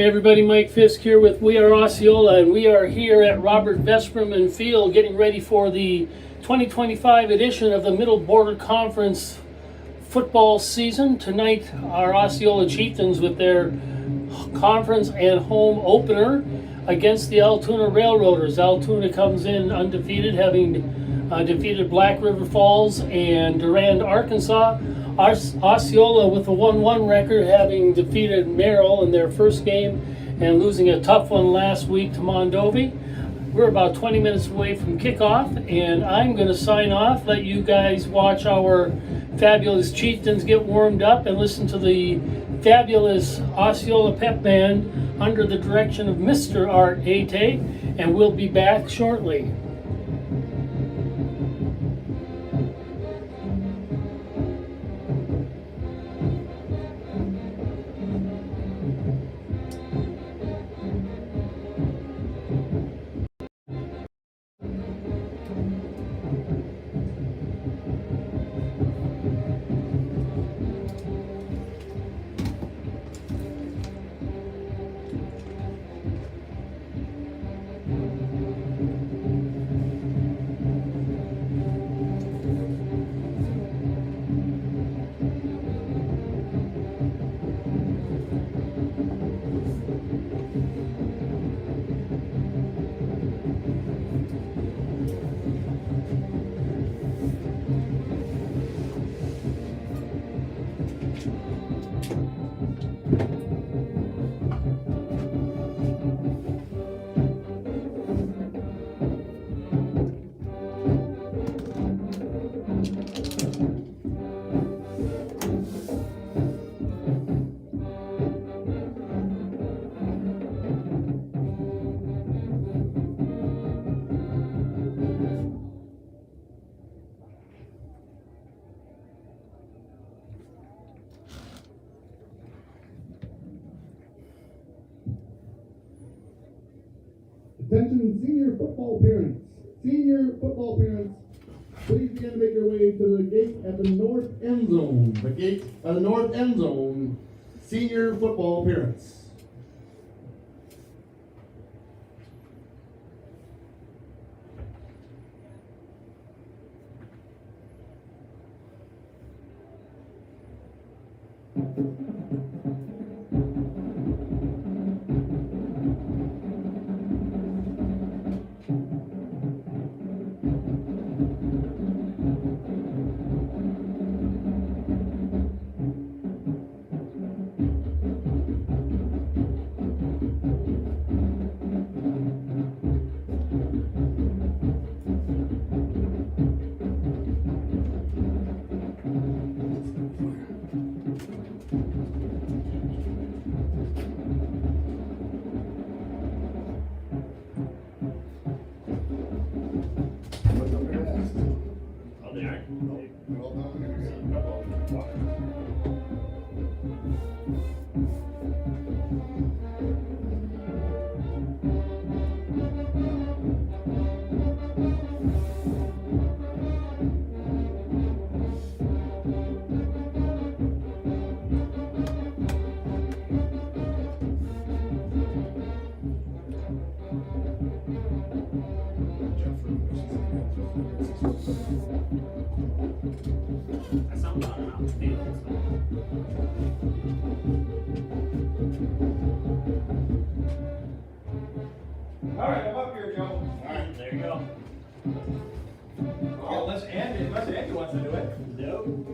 Hey everybody, Mike Fisk here with We Are Osceola, and we are here at Robert Vesperman Field getting ready for the 2025 edition of the Middle Border Conference football season. Tonight, our Osceola Chieftains with their conference and home opener against the Altoona Railroaders. Altoona comes in undefeated, having defeated Black River Falls and Durand, Arkansas. Osceola with a 1-1 record, having defeated Merrill in their first game and losing a tough one last week to Mondovi. We're about 20 minutes away from kickoff, and I'm going to sign off, let you guys watch our fabulous Chieftains get warmed up and listen to the fabulous Osceola Pep Band under the direction of Mr. Art Ate, and we'll be back shortly. Attention senior football parents. Senior football parents, please begin to make your way to the gate at the north end zone. The gate at the north end zone. Senior football parents. All right, I'm up here, Joe. All right, there you go. Oh, unless Andy wants to do it. Nope.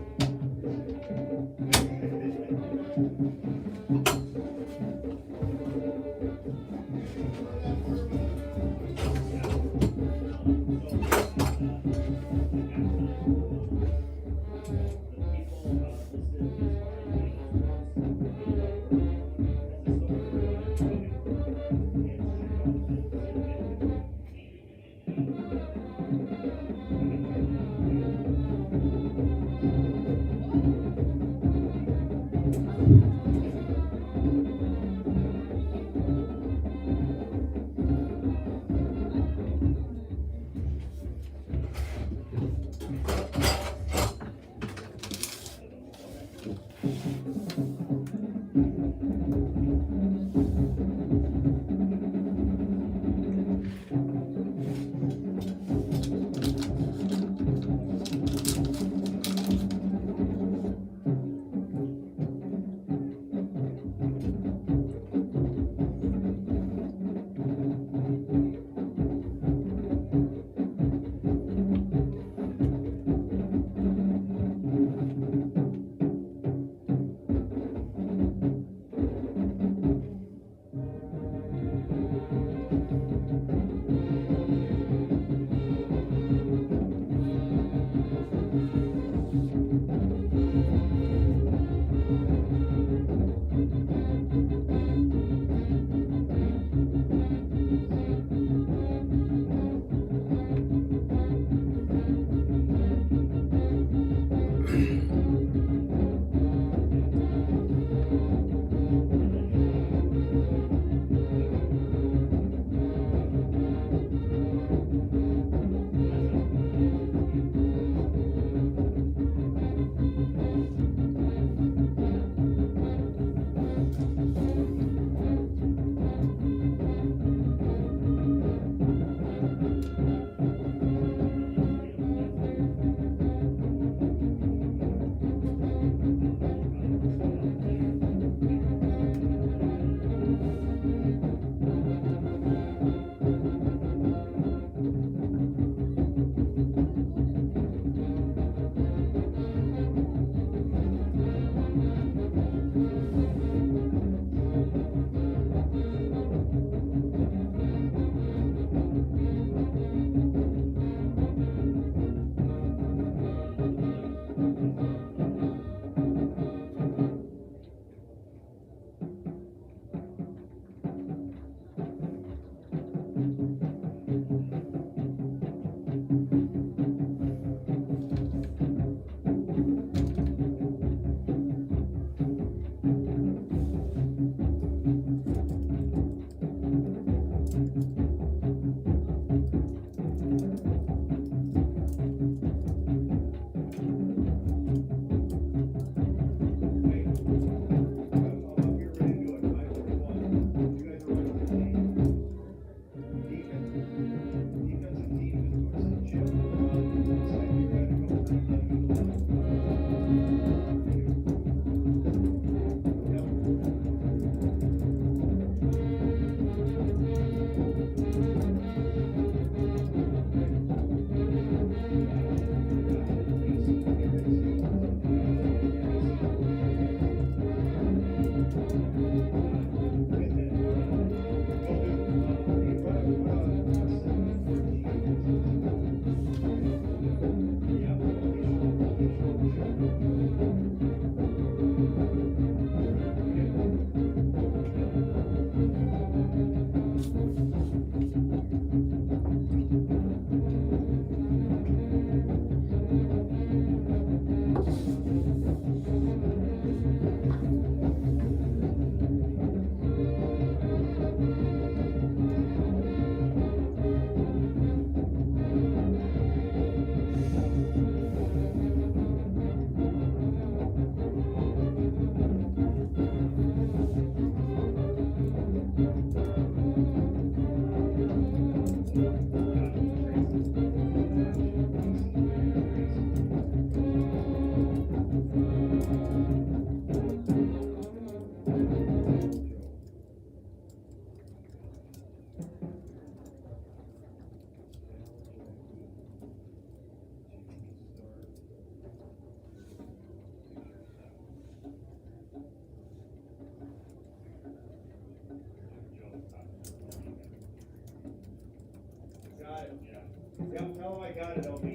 Yep, tell him I got it, LB.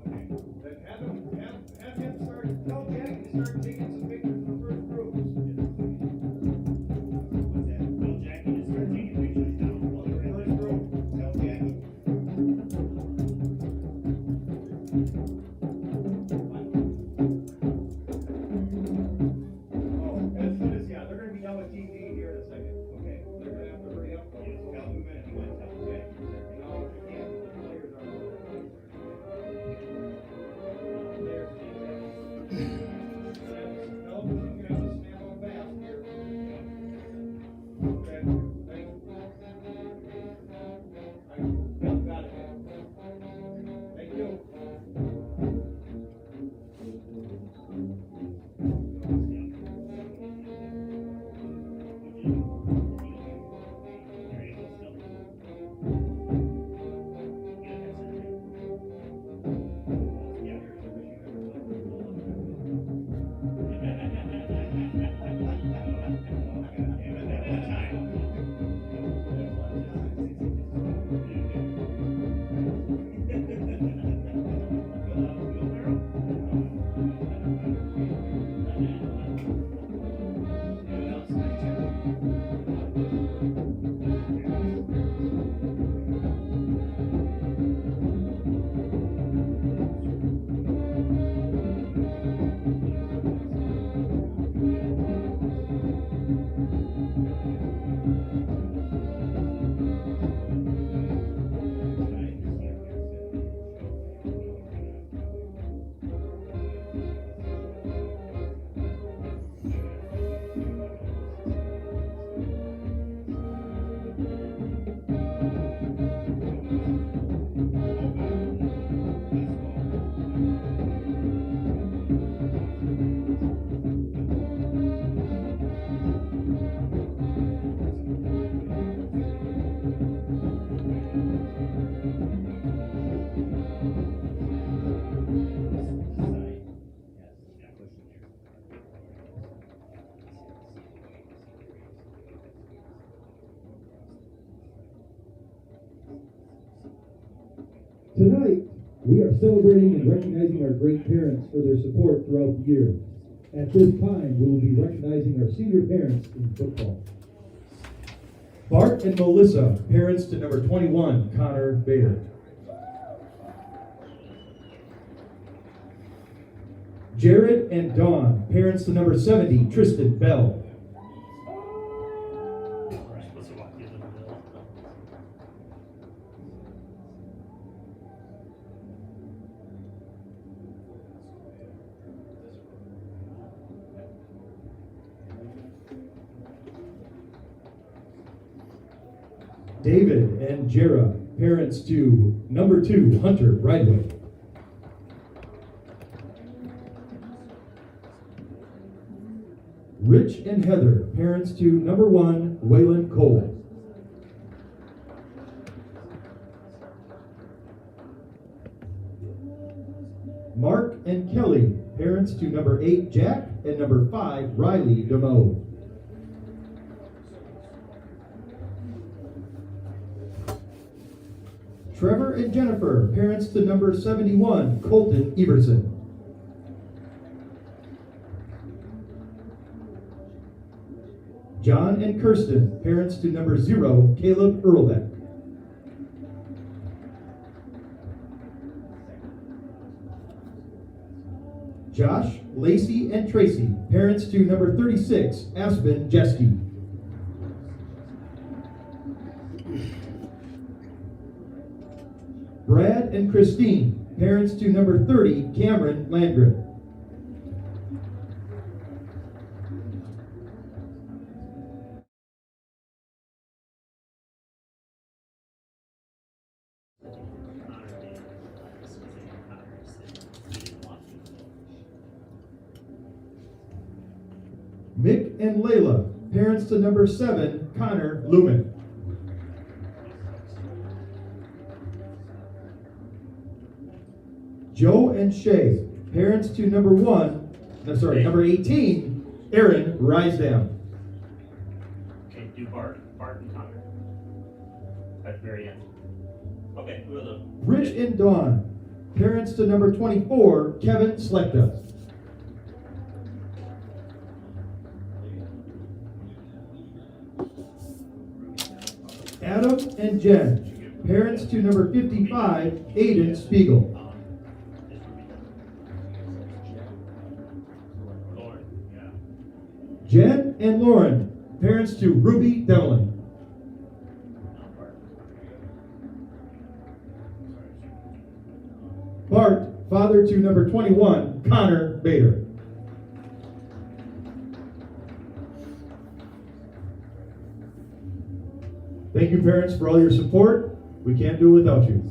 Okay. Then have him start, tell Jack to start taking some pictures of the first groups. What's that? Tell Jackie to start taking pictures now. Well, the first group, tell Jackie. Oh, as soon as, yeah, they're gonna be done with TV here in a second, okay? They're gonna have to hurry up. Yes, tell 2 minutes, you want to tell Jackie. You know, if you can't, the players are. Tonight, we are celebrating and recognizing our great parents for their support throughout the year. At this time, we will be recognizing our senior parents in football. Bart and Melissa, parents to number 21, Connor Bader. Jared and Dawn, parents to number 70, Tristan Bell. David and Jera, parents to number 2, Hunter Brideway. Rich and Heather, parents to number 1, Waylon Cole. Mark and Kelly, parents to number 8, Jack, and number 5, Riley DeMoe. Trevor and Jennifer, parents to number 71, Colton Everson. John and Kirsten, parents to number 0, Caleb Earlbeck. Josh, Lacey, and Tracy, parents to number 36, Aspen Jeske. Brad and Christine, parents to number 30, Cameron Landgren. Mick and Layla, parents to number 7, Connor Lumen. Joe and Shay, parents to number 18, Aaron Rysdam. Okay, do Bart and Connor. At the very end. Okay, who are the? Rich and Dawn, parents to number 24, Kevin Slechta. Adam and Jen, parents to number 55, Aiden Spiegel. Lauren, yeah. Jen and Lauren, parents to Ruby Devlin. Bart, father to number 21, Connor Bader. Thank you, parents, for all your support. We can't do it without you.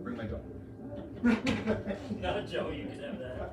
Bring my dog. Not Joe, you can have that.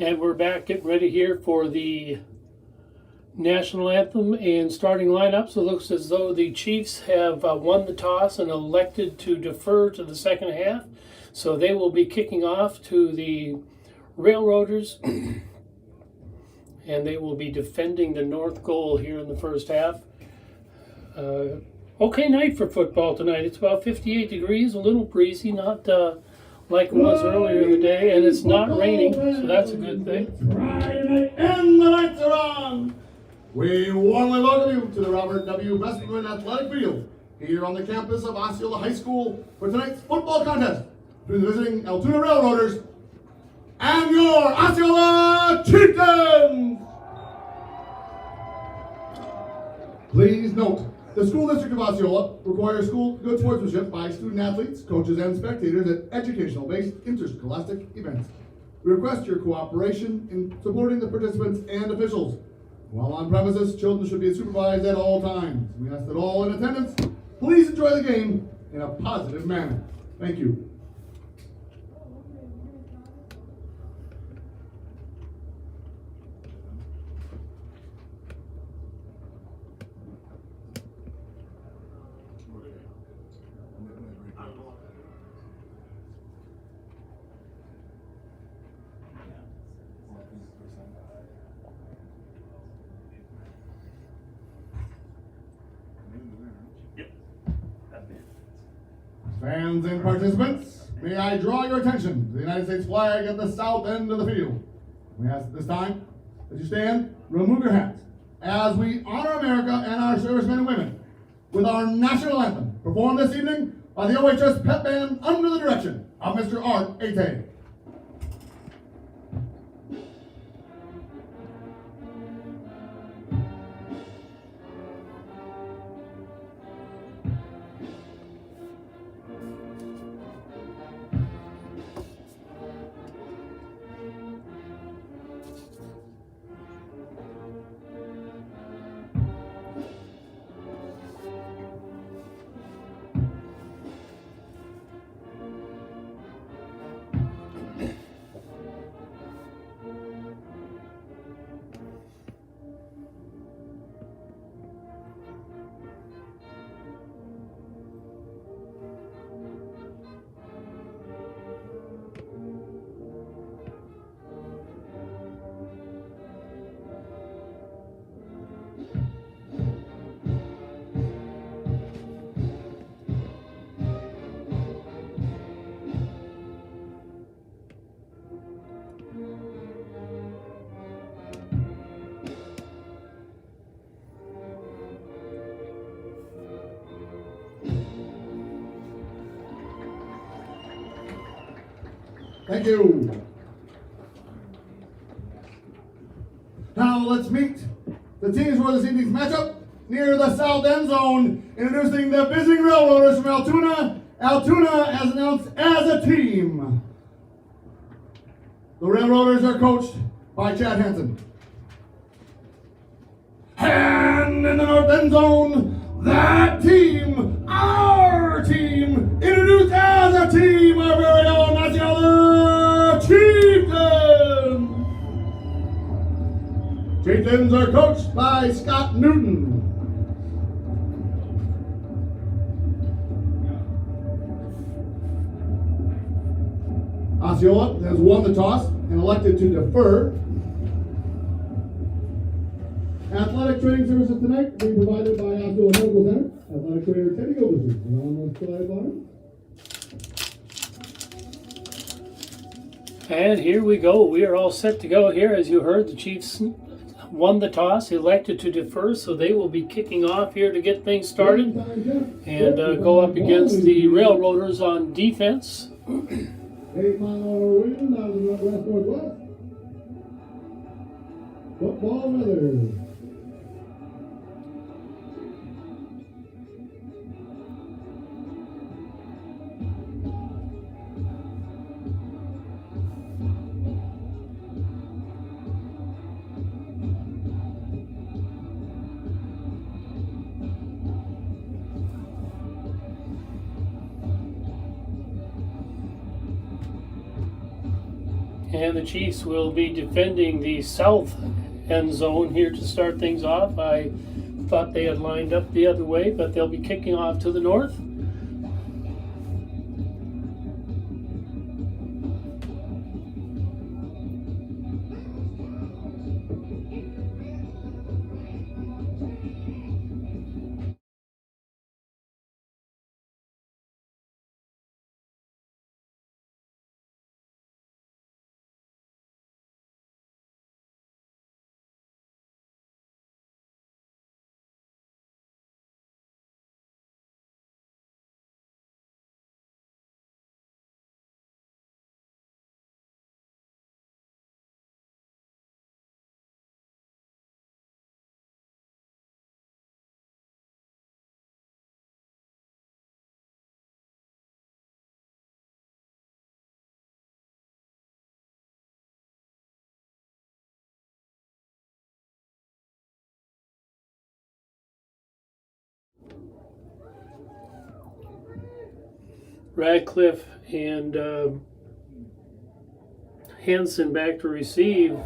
And we're back getting ready here for the national anthem and starting lineups. It looks as though the Chiefs have won the toss and elected to defer to the second half. So they will be kicking off to the Railroaders. And they will be defending the north goal here in the first half. Okay night for football tonight. It's about 58 degrees, a little breezy, not like it was earlier in the day, and it's not raining, so that's a good thing. Friday night and the lights are on. We warmly welcome you to the Robert W. Westerman Athletic Field here on the campus of Osceola High School for tonight's football contest between the visiting Altoona Railroaders and your Osceola Chieftains. Please note, the school district of Osceola requires good sportsmanship by student athletes, coaches, and spectators at educational-based interscholastic events. We request your cooperation in supporting the participants and officials. While on premises, children should be supervised at all times. We ask that all in attendance please enjoy the game in a positive manner. Thank you. Fans and participants, may I draw your attention to the United States flag at the south end of the field. We ask at this time that you stand, remove your hats, as we honor America and our servicemen and women with our national anthem, performed this evening by the OHS Pep Band under the direction of Mr. Art Ate. Thank you. Now let's meet the teams for this evening's matchup near the south end zone. Introducing the visiting Railroaders from Altoona. Altoona as announced as a team. The Railroaders are coached by Chad Hansen. And in the north end zone, that team, our team, introduced as a team, our very own Osceola Chieftains. Chieftains are coached by Scott Newton. Osceola has won the toss and elected to defer. Athletic training services tonight being provided by Osceola Medical Center. Athletic trainer Teddy Gilbert on the sideline. And here we go. We are all set to go here. As you heard, the Chiefs won the toss, elected to defer, so they will be kicking off here to get things started and go up against the Railroaders on defense. 8-mile-an-hour wind out of the northwest. Football weather. And the Chiefs will be defending the south end zone here to start things off. I thought they had lined up the other way, but they'll be kicking off to the north. Radcliffe and Hansen back to receive.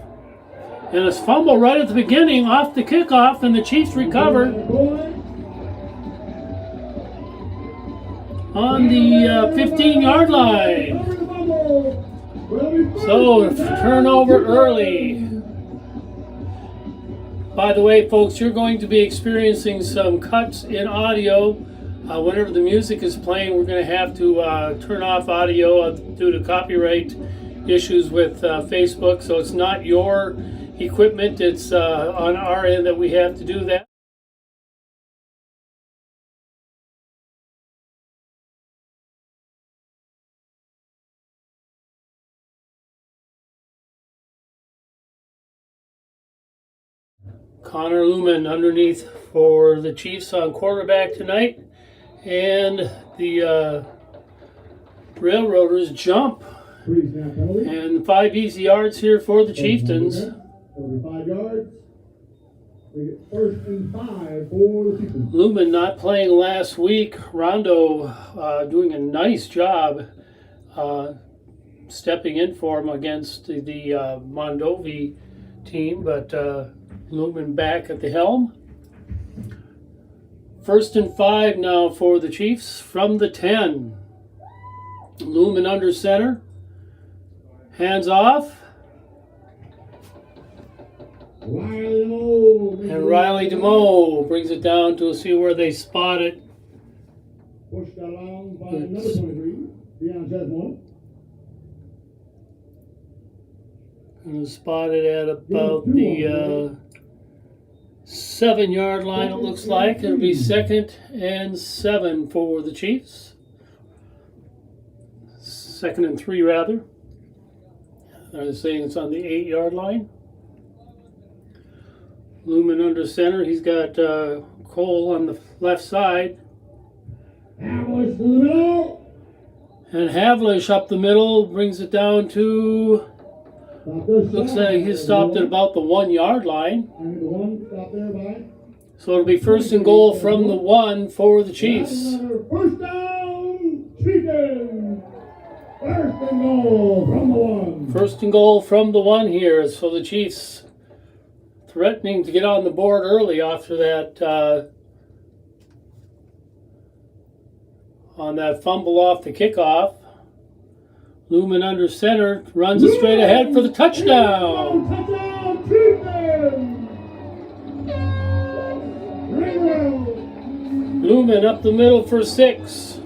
And a fumble right at the beginning off the kickoff, and the Chiefs recover on the 15-yard line. So, turnover early. By the way, folks, you're going to be experiencing some cuts in audio. Whenever the music is playing, we're going to have to turn off audio due to copyright issues with Facebook. So it's not your equipment, it's on our end that we have to do that. Connor Lumen underneath for the Chiefs on quarterback tonight. And the Railroaders jump. And 5 easy yards here for the Chieftains. It'll be 5 yards. We get 1st and 5 for the Chieftains. Lumen not playing last week. Rondo doing a nice job stepping in for him against the Mondovi team, but Lumen back at the helm. 1st and 5 now for the Chiefs from the 10. Lumen under center. Hands off. And Riley DeMoe brings it down to see where they spot it. Pushed along by another 23, Deion Jesmore. And spotted at about the 7-yard line, it looks like. It'll be 2nd and 7 for the Chiefs. 2nd and 3, rather. I was saying it's on the 8-yard line. Lumen under center. He's got Cole on the left side. Havlish to the middle. And Havlish up the middle brings it down to... Looks like he stopped at about the 1-yard line. And the one stop there by. So it'll be 1st and goal from the 1 for the Chiefs. 1st down, Chieftains. 1st and goal from the 1. 1st and goal from the 1 here. So the Chiefs threatening to get on the board early after that on that fumble off the kickoff. Lumen under center, runs it straight ahead for the touchdown. Touchdown, Chieftains. Lumen up the middle for 6.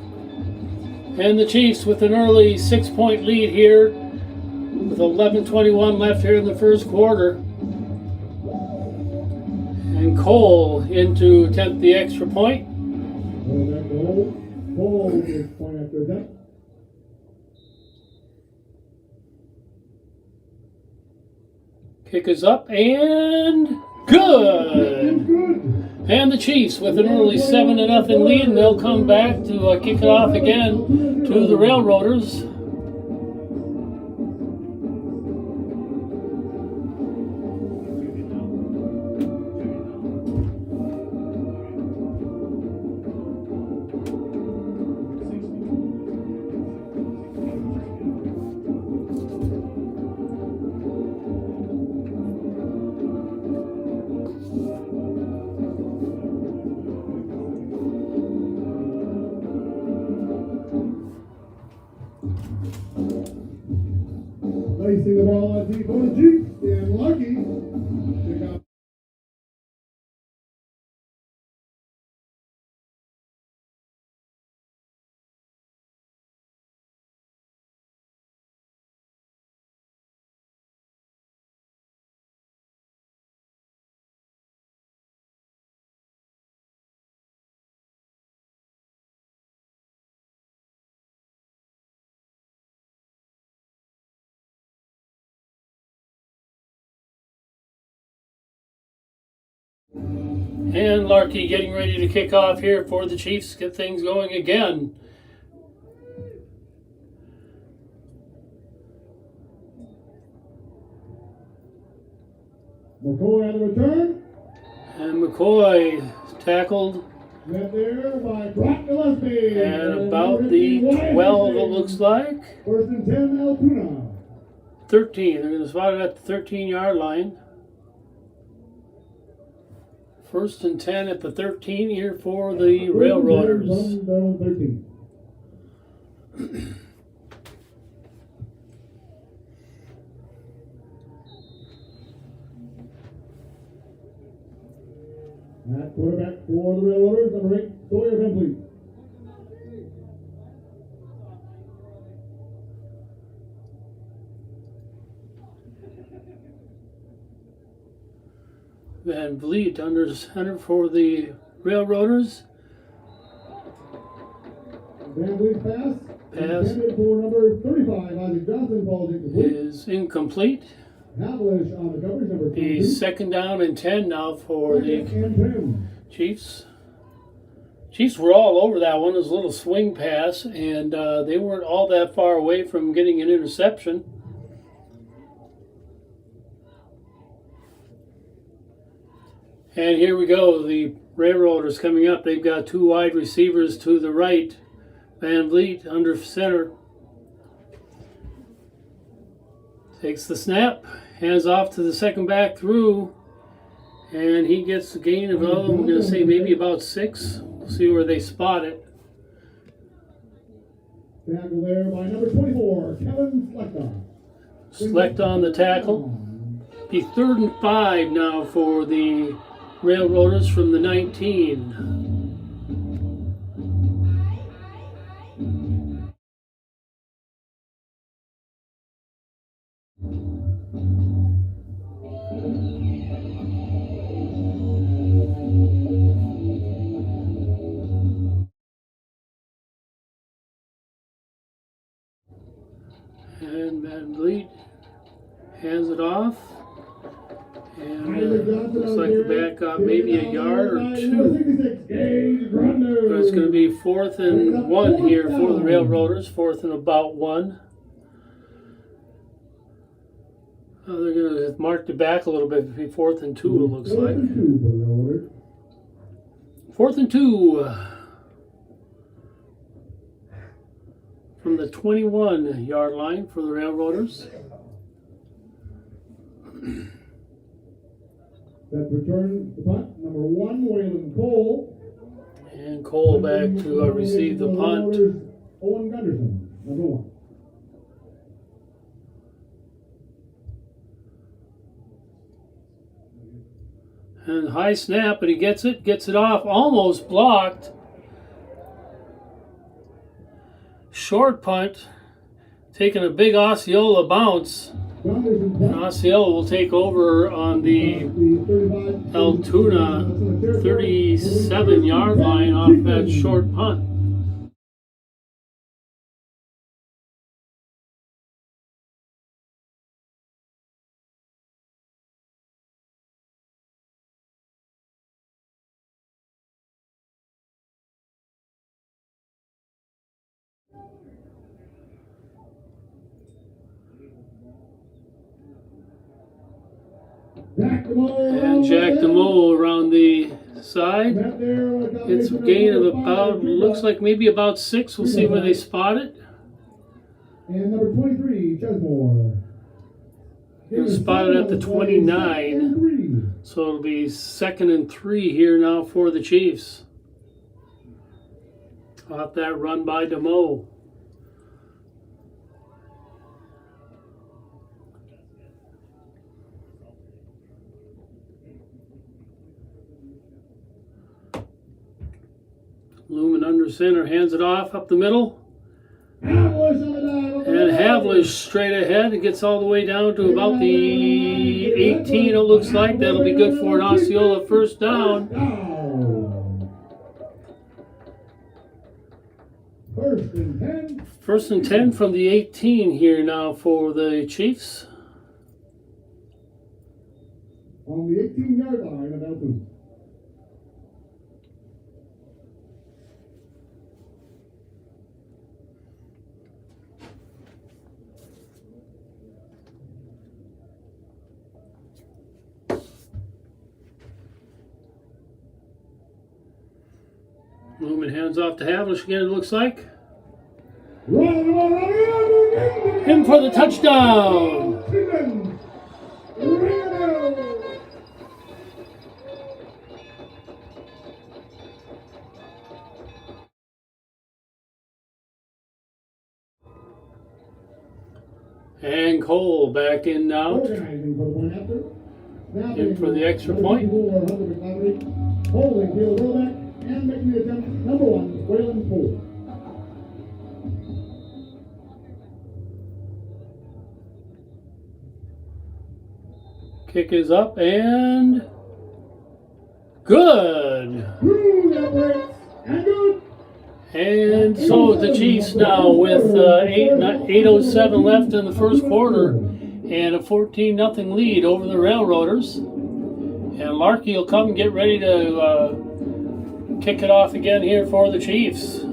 And the Chiefs with an early 6-point lead here with 11:21 left here in the first quarter. And Cole in to attempt the extra point. Cole is point after that. Kick is up and good. And the Chiefs with an early 7-0 lead, and they'll come back to kick it off again to the Railroaders. Placing the ball at the Osceola Chiefs and Lucky. Kickoff. And Larkey getting ready to kick off here for the Chiefs. Get things going again. McCoy on the return. And McCoy tackled Met there by Brock Gillespie. at about the 12, it looks like. First and 10, Altoona. 13. They're going to spot it at the 13-yard line. First and 10 at the 13 here for the Railroaders. They're on 13. That quarterback for the Railroaders, number 8, Sawyer complete. Van Vliet under center for the Railroaders. Van Vliet's pass. Pass. Intended for number 35, Isaac Johnson, falls incomplete. Is incomplete. Havlish on the coverage, number 22. The second down and 10 now for the Second and 10. Chiefs. Chiefs were all over that one. It was a little swing pass, and they weren't all that far away from getting an interception. And here we go. The Railroaders coming up. They've got two wide receivers to the right. Van Vliet under center. Takes the snap. Hands off to the second back through. And he gets a gain of, I'm going to say maybe about 6. We'll see where they spot it. Tackle there by number 24, Kevin Slechta. Select on the tackle. Be 3rd and 5 now for the Railroaders from the 19. And Van Vliet hands it off. And looks like the back got maybe a yard or 2. But it's going to be 4th and 1 here for the Railroaders. 4th and about 1. They're going to mark it back a little bit. It'll be 4th and 2, it looks like. 4th and 2. From the 21-yard line for the Railroaders. That return the punt, number 1, Waylon Cole. And Cole back to receive the punt. Owen Gunderson, number 1. And high snap, but he gets it off, almost blocked. Short punt, taking a big Osceola bounce. And Osceola will take over on the Altoona 37-yard line off that short punt. And Jack DeMoe around the side. It's a gain of about, looks like maybe about 6. We'll see where they spot it. And number 23, Chesmore. They'll spot it at the 29. So it'll be 2nd and 3 here now for the Chiefs. Off that run by DeMoe. Lumen under center, hands it off up the middle. Havlish on the dive. And Havlish straight ahead. It gets all the way down to about the 18, it looks like. That'll be good for an Osceola first down. Down. First and 10. First and 10 from the 18 here now for the Chiefs. On the 18-yard line of Altoona. Lumen hands off to Havlish again, it looks like. Run. In for the touchdown. And Cole back in now. Organizing for the point after. In for the extra point. Holding field rollback and making the attempt. Number 1, Wayland Ford. Kick is up and good. That breaks and good. And so the Chiefs now with 8:07 left in the first quarter and a 14-0 lead over the Railroaders. And Larkey will come and get ready to kick it off again here for the Chiefs.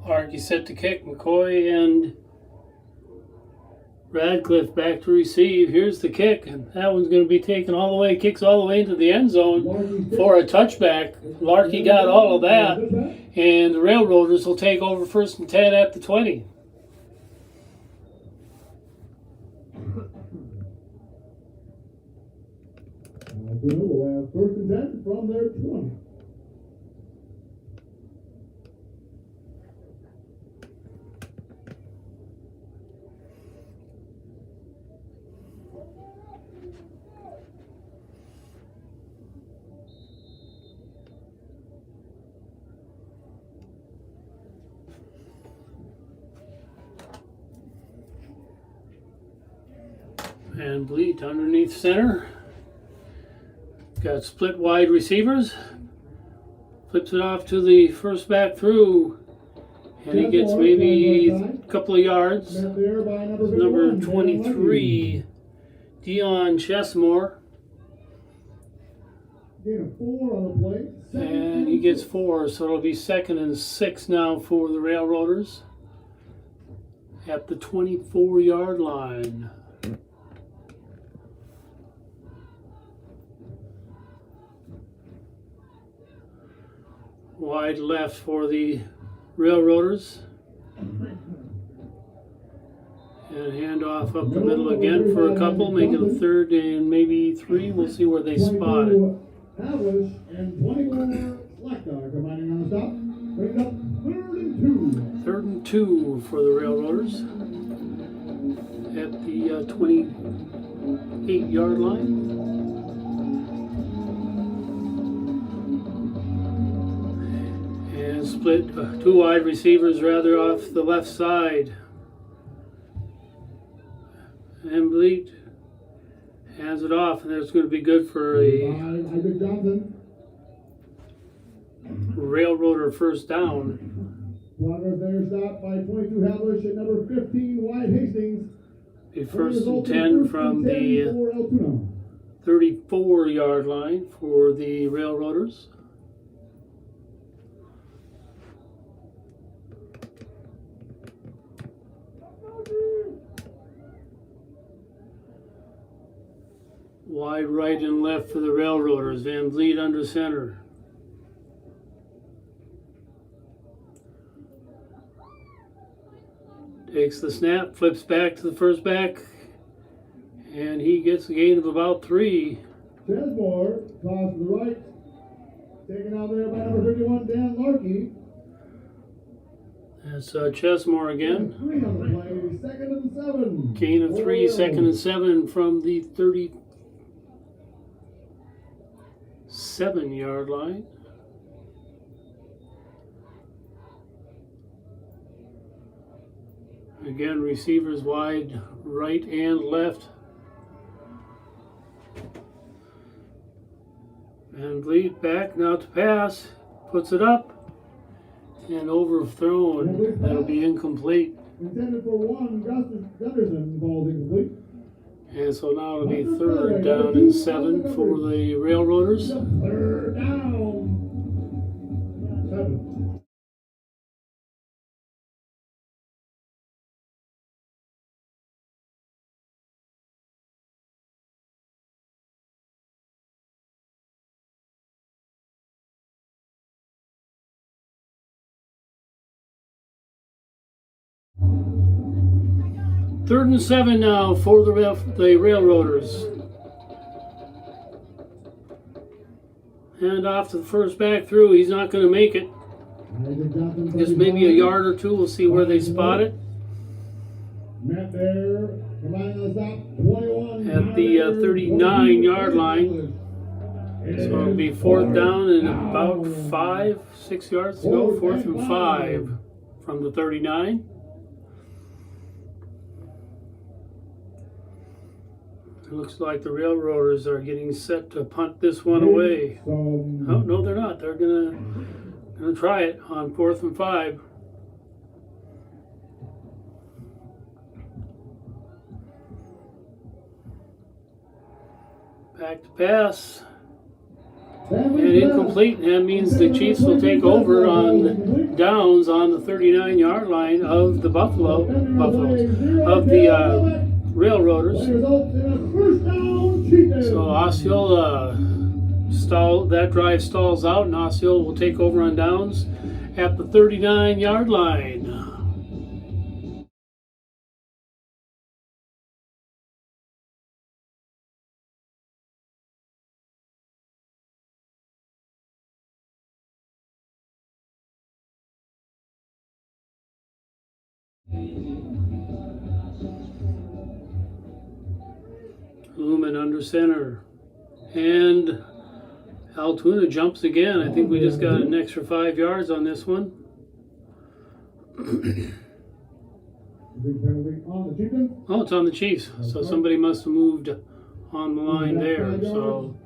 Larkey set to kick. McCoy and Radcliffe back to receive. Here's the kick, and that one's going to be taken all the way. Kicks all the way into the end zone for a touchback. Larkey got all of that, and the Railroaders will take over first and 10 at the 20. Altoona will have first and 10 from their 20. And Bleat underneath center. Got split wide receivers. Flips it off to the first back through. And he gets maybe a couple of yards. Number 23, Dion Chesmore. And he gets 4, so it'll be 2nd and 6 now for the Railroaders at the 24-yard line. Wide left for the Railroaders. And handoff up the middle again for a couple, make it a 3rd and maybe 3. We'll see where they spot it. Havlish and 24 Slackdog combining on the stop. Brings up 3rd and 2. 3rd and 2 for the Railroaders at the 28-yard line. And split 2 wide receivers rather off the left side. And Bleat hands it off, and that's going to be good for a Isaac Johnson. Railroader first down. Progress there stopped by 22 Havlish at number 15 Wyatt Hastings. Be first and 10 from the for Altoona. 34-yard line for the Railroaders. Wide right and left for the Railroaders. Van Vliet under center. Takes the snap, flips back to the first back, and he gets a gain of about 3. Chesmore, toss to the right. Taken out there by number 51, Dan Larkey. That's Chesmore again. 3 on the play, 2nd and 7. Gain of 3, 2nd and 7 from the 37-yard line. Again, receivers wide right and left. Van Vliet back now to pass. Puts it up and overthrown. That'll be incomplete. Intended for 1, Gunderson falls incomplete. And so now it'll be 3rd down and 7 for the Railroaders. 3rd down. 7. Third and 7 now for the Railroaders. Hand off to the first back through. He's not going to make it. Just maybe a yard or two. We'll see where they spot it. Met there. Come on, stop. 21. At the 39-yard line. So it'll be 4th down and about 5-6 yards to go. 4th and 5 from the 39. It looks like the Railroaders are getting set to punt this one away. Oh, no, they're not. They're gonna try it on 4th and 5. Back to pass. And incomplete. And that means the Chiefs will take over on downs on the 39-yard line of the Railroaders. So Osceola that drive stalls out, and Osceola will take over on downs at the 39-yard line. Lumen under center. And Altoona jumps again. I think we just got an extra 5 yards on this one. Oh, it's on the Chiefs. So somebody must have moved on the line there. So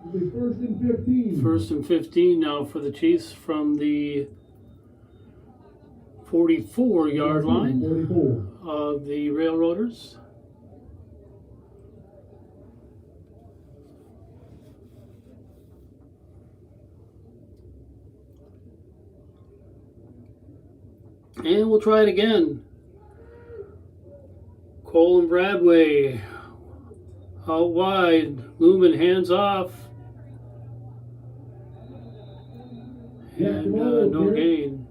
first and 15 now for the Chiefs from the 44-yard line of the Railroaders. And we'll try it again. Cole and Bradway out wide. Lumen hands off. And no gain.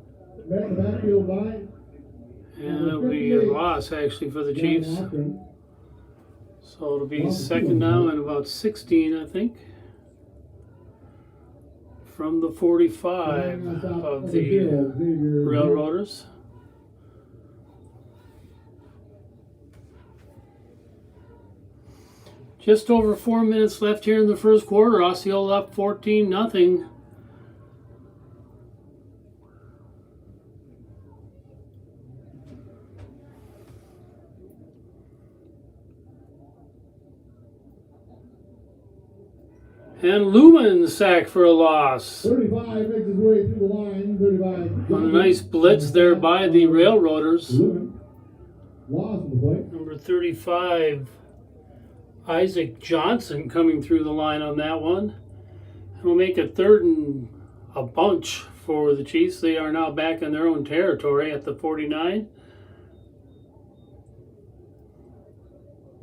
And it'll be a loss actually for the Chiefs. So it'll be 2nd down and about 16, I think. From the 45 of the Railroaders. Just over 4 minutes left here in the first quarter. Osceola up 14-0. And Lumen sacked for a loss. 35 makes his way through the line. 35. A nice blitz there by the Railroaders. Lumen. Loss of the play. Number 35, Isaac Johnson coming through the line on that one. And we'll make it 3rd and a bunch for the Chiefs. They are now back in their own territory at the 49.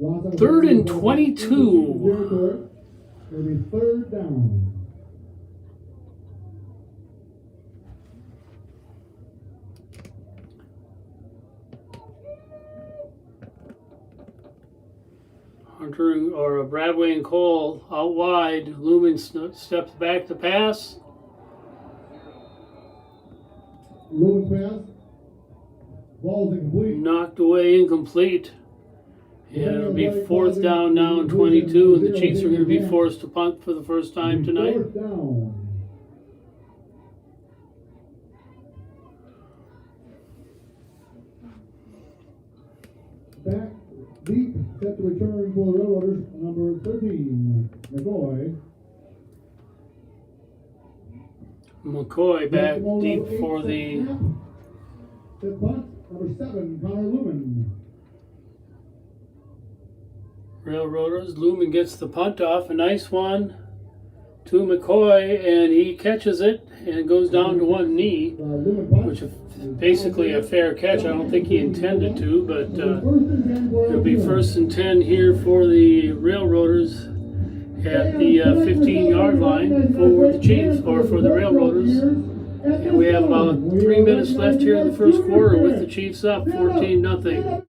3rd and 22. It'll be 3rd down. Hunter or Bradway and Cole out wide. Lumen steps back to pass. Lumen's pass. Ball's incomplete. Knocked away, incomplete. And it'll be 4th down now and 22, and the Chiefs are going to be forced to punt for the first time tonight. 4th down. Back deep, set to return for the Railroaders, number 13, McCoy. McCoy back deep for the Set punt, number 7, Connor Lumen. Railroaders. Lumen gets the punt off, a nice one to McCoy, and he catches it and goes down to one knee, which is basically a fair catch. I don't think he intended to, but it'll be 1st and 10 here for the Railroaders at the 15-yard line for the Chiefs, or for the Railroaders. And we have about 3 minutes left here in the first quarter with the Chiefs up 14-0.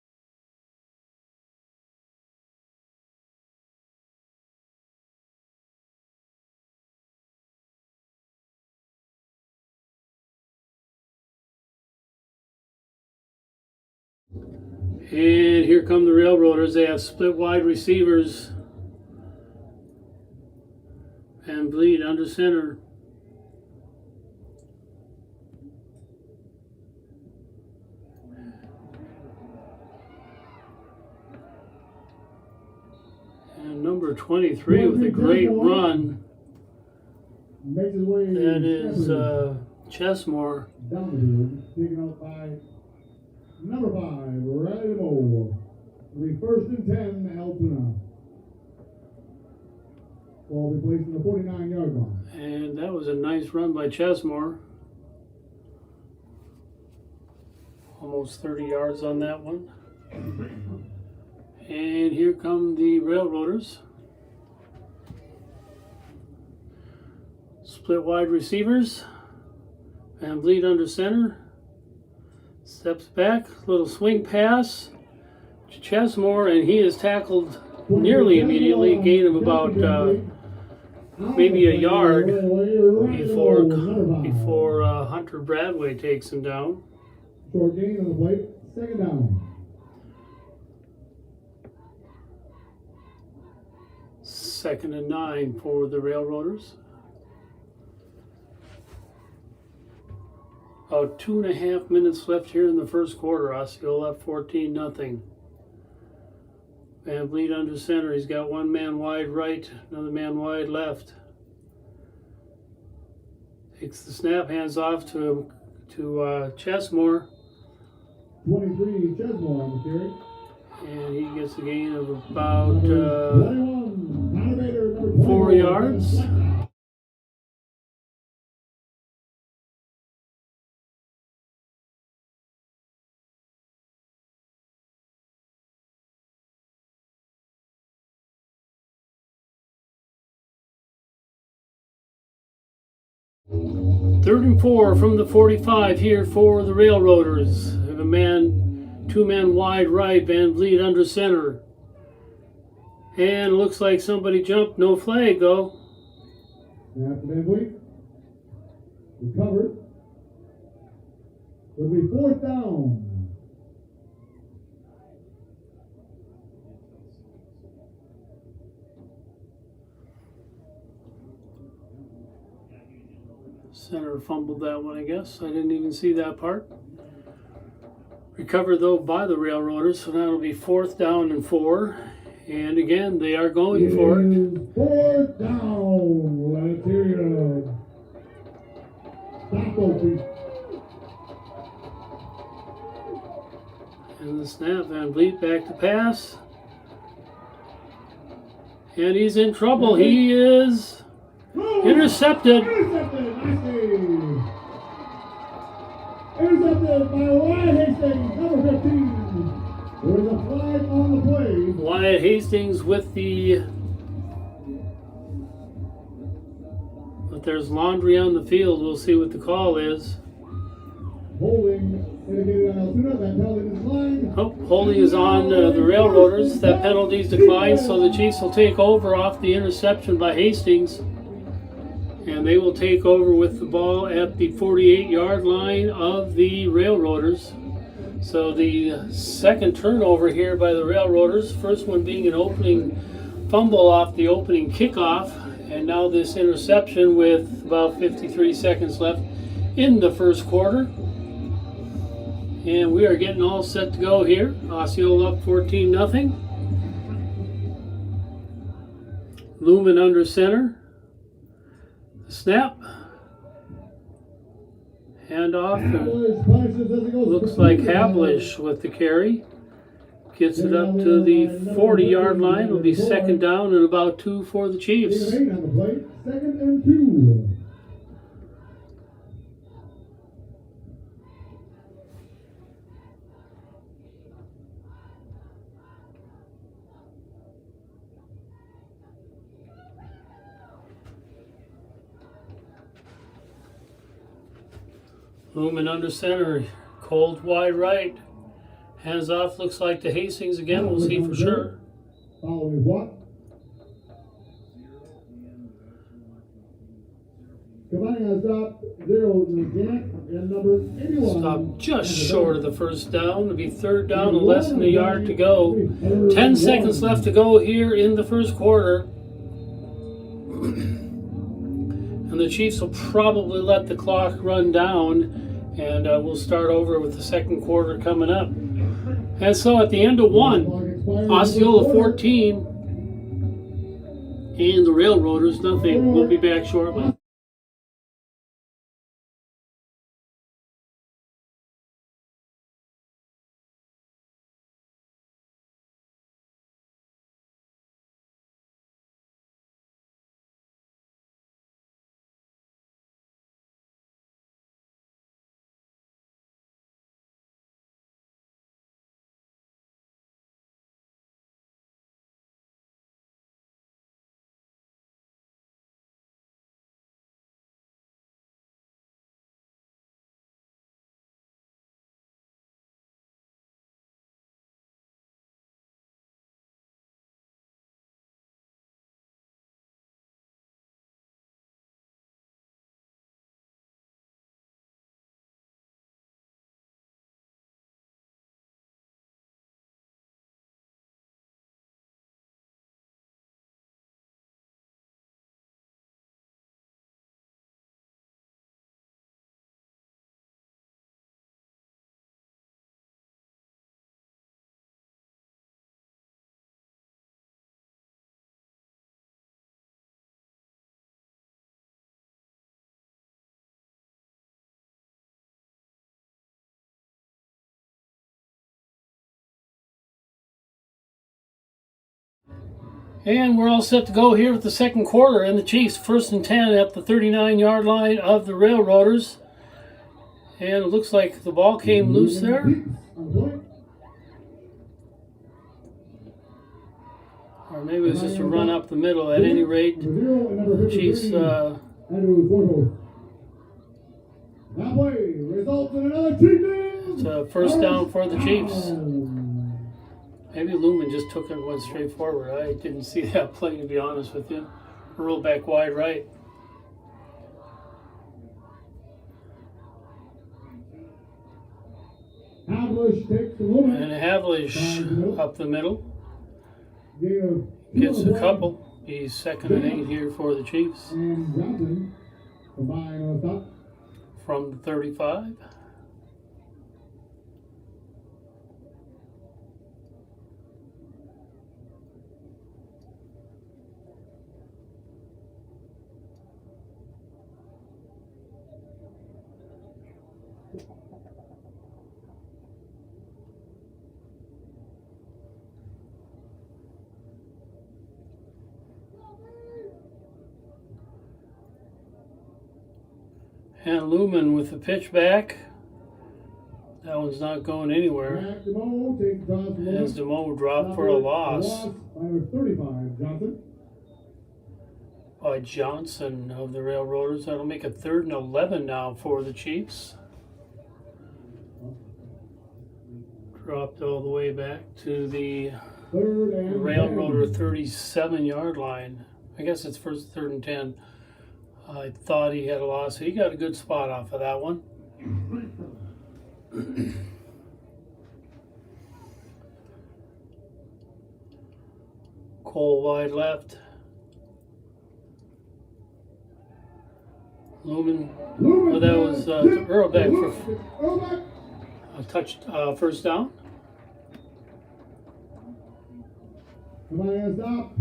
And here come the Railroaders. They have split wide receivers. And bleed under center. And number 23 with a great run. Makes his way. That is Chesmore. Down the field, taken out by number 5, Riley Moore. It'll be 1st and 10, Altoona. Ball will be placed in the 49-yard line. And that was a nice run by Chesmore. Almost 30 yards on that one. And here come the Railroaders. Split wide receivers. Van Vliet under center. Steps back, little swing pass to Chesmore, and he is tackled nearly immediately. A gain of about maybe a yard before Hunter Bradway takes him down. Short gain on the plate, 2nd down. 2nd and 9 for the Railroaders. About 2.5 minutes left here in the first quarter. Osceola up 14-0. Van Vliet under center. He's got one man wide right, another man wide left. Takes the snap, hands off to Chesmore. 23, Chesmore on the carry. And he gets a gain of about 21, 4 yards. Third and 4 from the 45 here for the Railroaders. Have a man, 2 men wide right, Van Vliet under center. And looks like somebody jumped, no flag though. After Van Vliet, recovered. It'll be 4th down. Center fumbled that one, I guess. I didn't even see that part. Recovered though by the Railroaders, so now it'll be 4th down and 4. And again, they are going for it. Fourth down. Let's hear you. Stop open. And the snap, Van Vliet back to pass. And he's in trouble. He is intercepted. Intercepted. Nice save. Intercepted by Wyatt Hastings, number 15. There was a flag on the play. Wyatt Hastings with the... But there's laundry on the field. We'll see what the call is. Holding indicated on Altoona. That penalty is declined. Oh, holding is on the Railroaders. That penalty is declined, so the Chiefs will take over off the interception by Hastings. And they will take over with the ball at the 48-yard line of the Railroaders. So the second turnover here by the Railroaders. First one being an opening fumble off the opening kickoff. And now this interception with about 53 seconds left in the first quarter. And we are getting all set to go here. Osceola up 14-0. Lumen under center. Snap. Handoff. Looks like Havlish with the carry. Gets it up to the 40-yard line. It'll be second down and about 2 for the Chiefs. Second and 2. Lumen under center. Cold wide right. Hands off, looks like to Hastings again. We'll see for sure. Following what? Combining us up 0 and number 81. Stop just short of the first down. It'll be third down and less than a yard to go. 10 seconds left to go here in the first quarter. And the Chiefs will probably let the clock run down. And we'll start over with the second quarter coming up. And so at the end of one, Osceola 14 and the Railroaders nothing. We'll be back shortly. And we're all set to go here with the second quarter, and the Chiefs first and 10 at the 39-yard line of the Railroaders. And it looks like the ball came loose there. Or maybe it was just a run up the middle. At any rate, the Chiefs... That play results in another it's a first down for the Chiefs. Maybe Lumen just took it and went straight forward. I didn't see that play, to be honest with you. Roll back wide right. Havlish takes the Lumen. And Havlish up the middle. Gets a couple. He's second and 8 here for the Chiefs. And Johnson combined on top. From the 35. And Lumen with the pitch back. That one's not going anywhere. Jack DeMo takes the toss from As Lewis. DeMo dropped for a loss By number 35, Johnson. by Johnson of the Railroaders. That'll make it 3rd and 11 now for the Chiefs. Dropped all the way back to the 3rd and Railroader 10. 37-yard line. I guess it's first 3rd and 10. I thought he had a loss. He got a good spot off of that one. Cole wide left. Lumen. Oh, that was Earl back for a touch, first down. Somebody has stopped.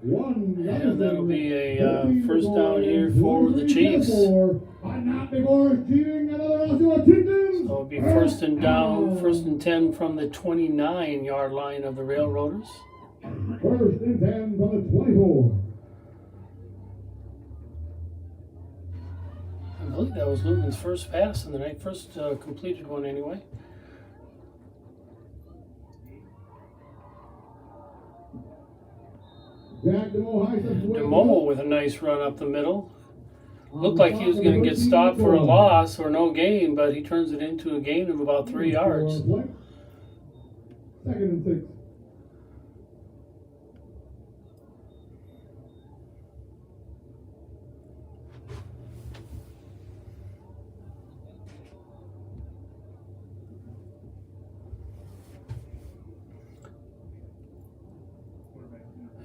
And that'll be a first down here for the Chiefs. But not before cheating another Osceola Chieftains. So it'll be first and down, 1st and 10 from the 29-yard line of the Railroaders. 1st and 10 from the 24. I believe that was Lumen's first pass in the night, first completed one anyway. Jack DeMo high steps away. DeMo with a nice run up the middle. Looked like he was going to get stopped for a loss or no gain, but he turns it into a gain of about 3 yards. 2nd and 6.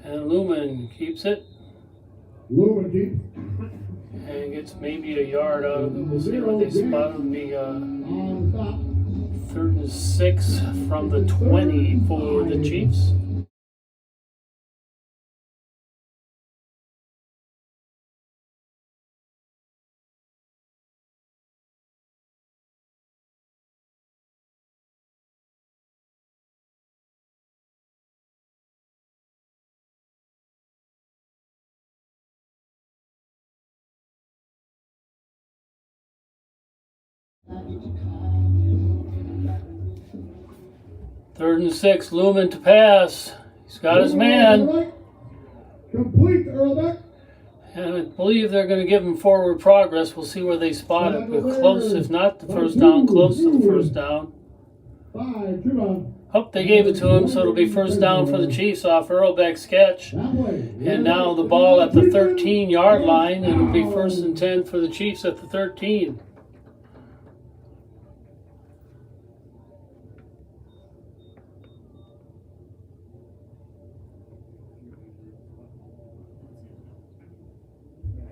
And Lumen keeps it Lumen keeps. and gets maybe a yard out of it. We'll see what they spot. It'll be On stop. 3rd and 6 from the 20 for the Chiefs. Third and 6, Lumen to pass. He's got his man. Right. Complete to Earlbeck. And I believe they're going to give him forward progress. We'll see where they spot it. But close, if not the first down, close to the first down. 5, 2 on. Oh, they gave it to him, so it'll be first down for the Chiefs off Earlbeck's catch. That way. And now the ball at the 13-yard line. It'll be 1st and 10 for the Chiefs at the 13.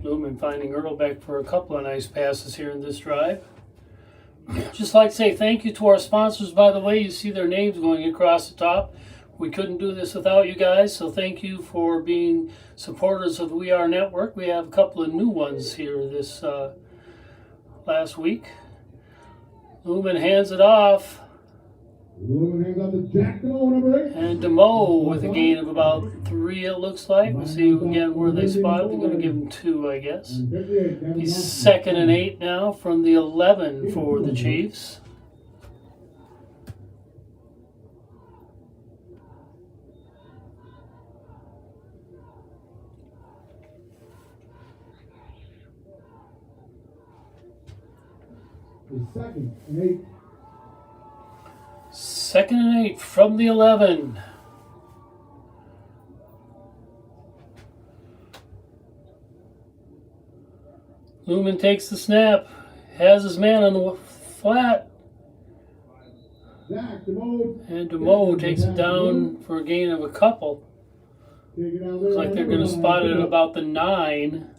Lumen finding Ertlebeck for a couple of nice passes here in this drive. Just like to say thank you to our sponsors, by the way. You see their names going across the top. We couldn't do this without you guys, so thank you for being supporters of the We Are Network. We have a couple of new ones here this last week. Lumen hands it off. Lumen hands off to Jack DeMo, number 8. And DeMo with a gain of about 3, it looks like. We'll see again where they spot it. They're going to give him 2, I guess. And 58, Kevin He's Johnson. 2nd and 8 now from the 11 for the Chiefs. He's 2nd and 8. 2nd and 8 from the 11. Lumen takes the snap, has his man on the flat, Jack DeMo. and DeMo takes it down for a gain of a couple. Take it out Looks there. like they're going to spot it at about the 9.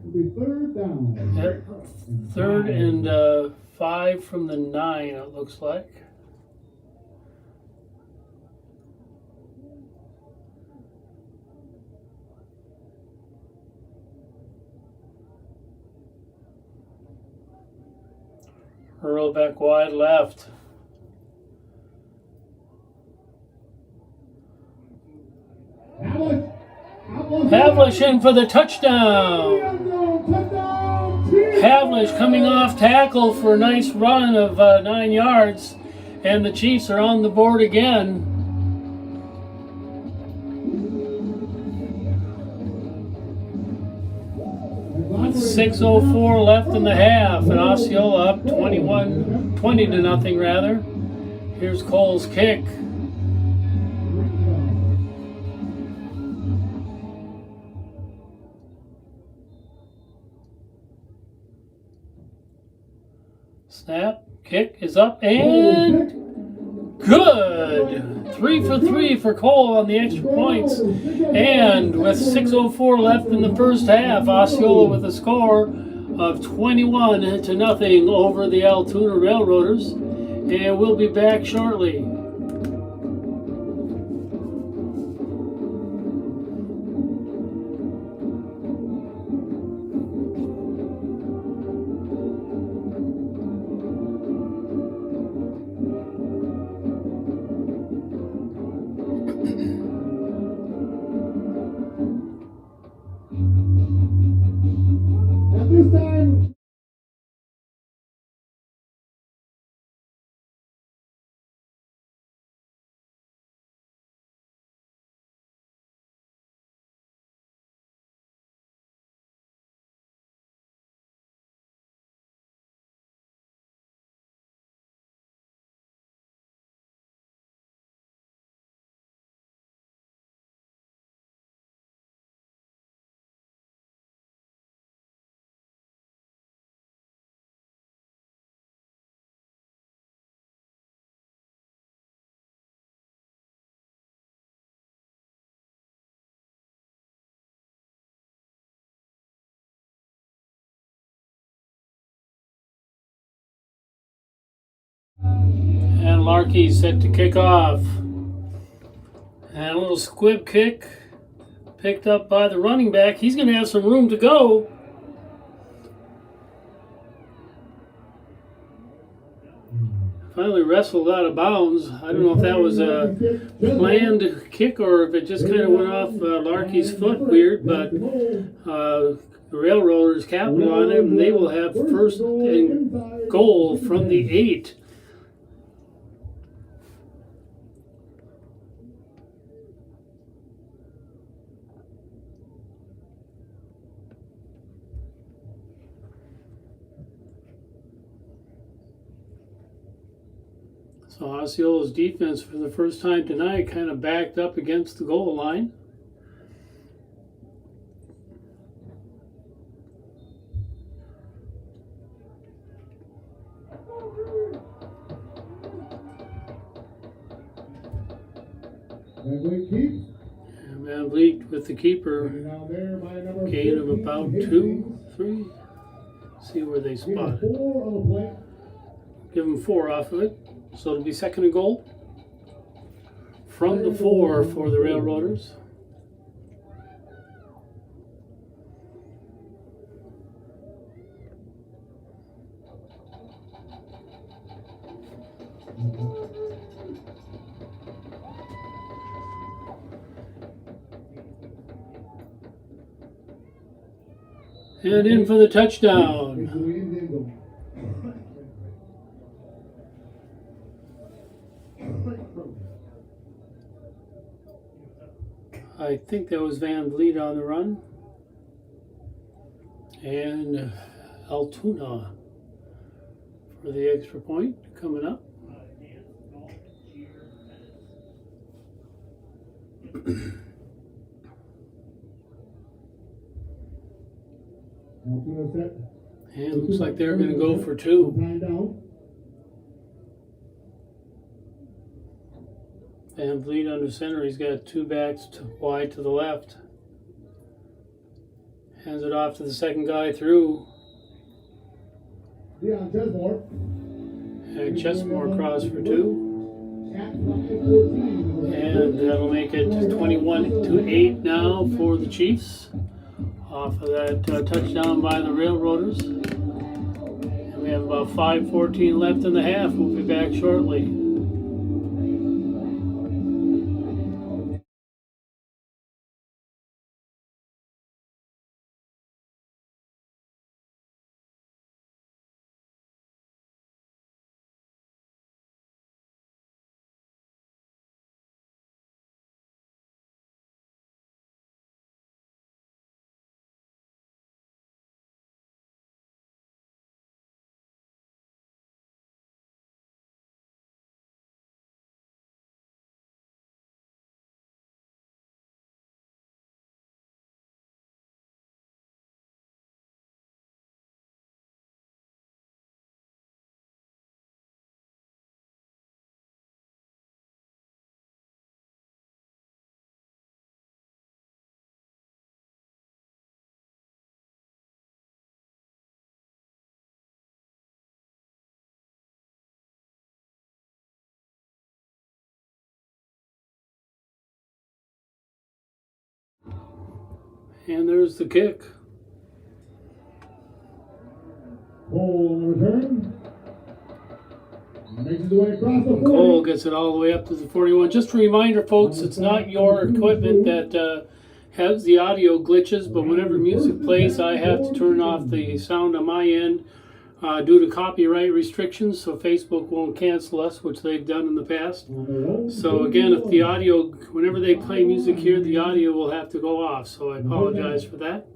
It'll be 3rd down. Yep. 3rd and 5 from the 9, it looks like. Earlbeck wide left. Hamlet Havlish in for the touchdown. Havlish coming off tackle for a nice run of 9 yards, and the Chiefs are on the board again. With 6:04 left in the half, and Osceola up 20-0 rather. Here's Cole's kick. Snap, kick is up, and good! 3 for 3 for Cole on the extra points. And with 6:04 left in the first half, Osceola with a score of 21-0 over the Altoona Railroaders. And we'll be back shortly. At this time, And Larkey set to kick off. And a little squib kick picked up by the running back. He's going to have some room to go. Finally wrestled out of bounds. I don't know if that was a planned kick or if it just kind of went off Larkey's foot weird, but the Railroaders capital on it, and they will have first and goal from the 8. So Osceola's defense for the first time tonight kind of backed up against the goal line. And Van Vliet with the keeper, gain of about 2, 3. See where they spot it. Give them 4 off of it. So it'll be second and goal from the 4 for the Railroaders. And in for the touchdown. I think that was Van Vliet on the run. And Altoona for the extra point coming up. And looks like they're going to go for 2. Van Vliet under center. He's got 2 backs wide to the left. Hands it off to the second guy through. And Chesmore cross for 2. And that'll make it 21-8 now for the Chiefs. Off of that touchdown by the Railroaders. And we have about 5:14 left in the half. We'll be back shortly. And there's the kick. Cole on the return. Makes his way across the 40. Cole gets it all the way up to the 41. Just a reminder, folks, it's not your equipment that has the audio glitches, but whenever music plays, I have to turn off the sound on my end due to copyright restrictions, so Facebook won't cancel us, which they've done in the past. So again, if the audio, whenever they play music here, the audio will have to go off, so I apologize for that.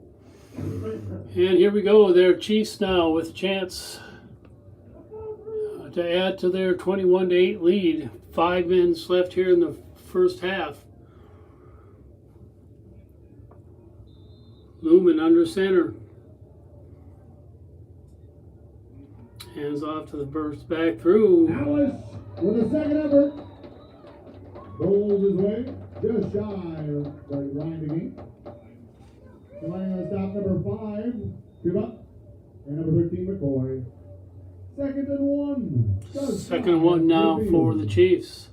And here we go, their Chiefs now with a chance to add to their 21-8 lead. 5 minutes left here in the first half. Lumen under center. Hands off to the burst back through. Alice with a second effort. Rolls his way just shy of the line to gain. Somebody on the stop, number 5, Cuba, and number 13, McCoy. Second and 1. Just Second shy and 1 now of for the Chiefs.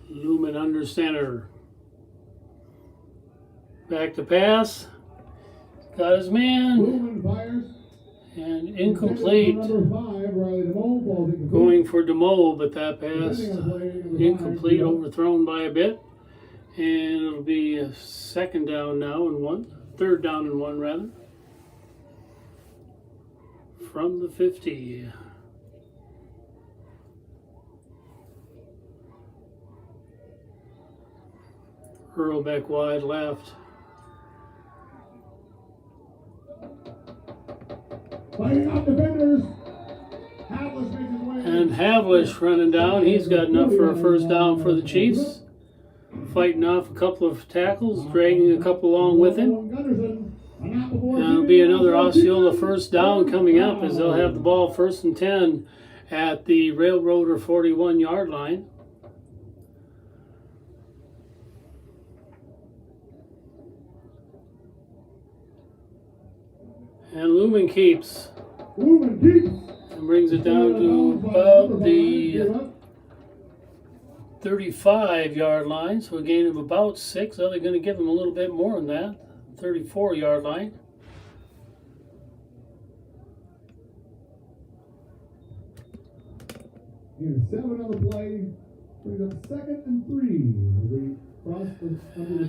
Lumen under center. Back to pass. Got his man. Lumen fires. And incomplete. Number 5, Riley DeMoe, falls incomplete. Going for DeMoe, but that pass incomplete, overthrown by a bit. And it'll be a second down now and 1. Third down and 1 rather. From the 50. Hurl back wide left. Fighting off defenders. Havlish makes his way. And Havlish running down. He's got enough for a first down for the Chiefs. Fighting off a couple of tackles, dragging a couple along with him. And it'll be another Osceola first down coming up as they'll have the ball 1st and 10 at the Railroader 41-yard line. And Lumen keeps. Lumen keeps. And brings it down to about the 35-yard line. So a gain of about 6. Oh, they're going to give him a little bit more than that. 34-yard line. Here's 7 on the play. Brings up 2nd and 3.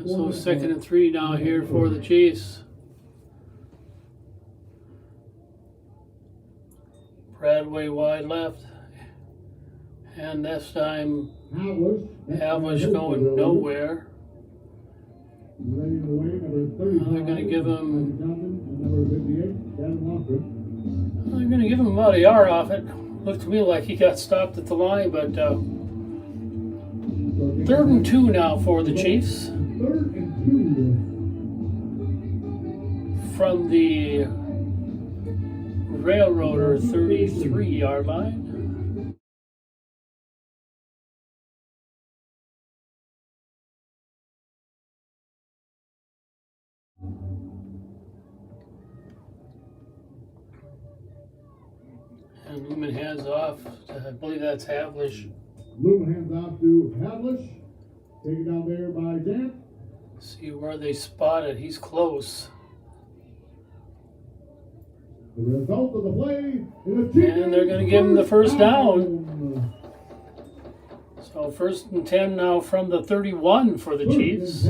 So 2nd and 3 now here for the Chiefs. Bradway wide left. And this time, Havlish going nowhere. They're going to give him. They're going to give him about a yard off it. Looked to me like he got stopped at the line, but 3rd and 2 now for the Chiefs. 3rd and 2. From the Railroader 33-yard line. And Lumen hands off. I believe that's Havlish. Lumen hands off to Havlish. Taken down there by Jan. See where they spot it. He's close. The result of the play is a And they're going to give him the first down. So 1st and 10 now from the 31 for the Chiefs.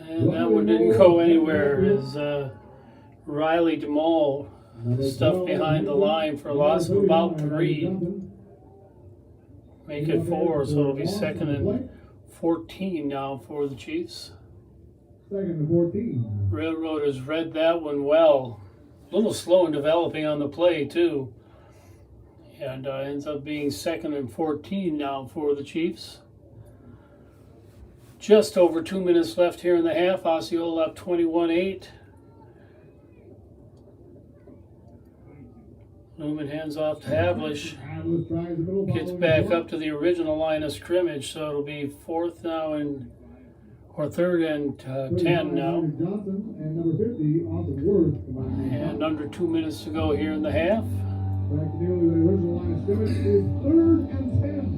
And that one didn't go anywhere. Is Riley DeMoe stuffed behind the line for a loss of about 3. Make it 4, so it'll be 2nd and 14 now for the Chiefs. 2nd and 14. Railroaders read that one well. A little slow in developing on the play too. And ends up being 2nd and 14 now for the Chiefs. Just over 2 minutes left here in the half. Osceola up 21-8. Lumen hands off to Havlish. Havlish tries the middle ball. Gets back up to the original line of scrimmage, so it'll be fourth now and or third and 10 now. Johnson and number 50, Austin Worth. And under 2 minutes to go here in the half. Back to nearly the original line of scrimmage is third and 10.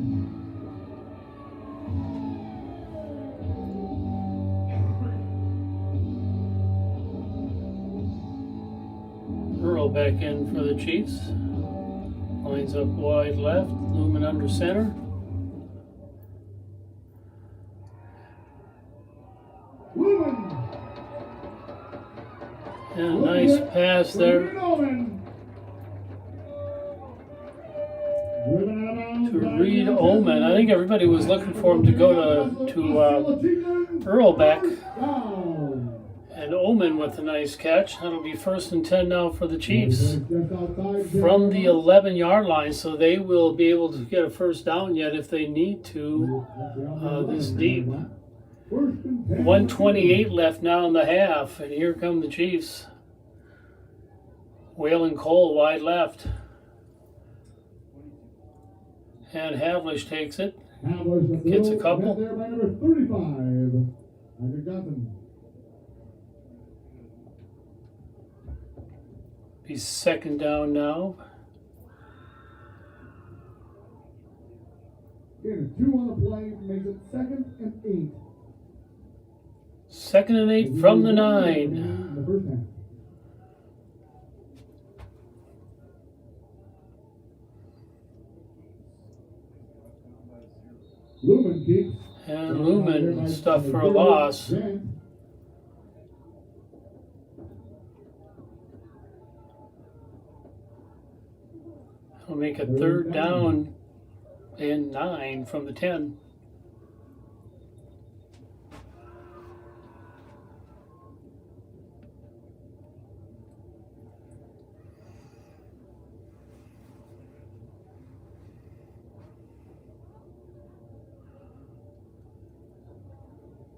Earl back in for the Chiefs. Lines up wide left, Lumen under center. Lumen. And a nice pass there to Reed Omen. I think everybody was looking for him to go to Earl back. And Omen with a nice catch. That'll be first and 10 now for the Chiefs from the 11-yard line, so they will be able to get a first down yet if they need to this deep. 1:28 left now in the half, and here come the Chiefs. Waylon Cole wide left. And Havlish takes it. Gets a couple. There by number 35, Isaac Johnson. He's second down now. Again, 2 on the play, makes it second and 8. Second and 8 from the 9. In the first half. Lumen keeps. And Lumen stuffed for a loss. It'll make a third down and 9 from the 10.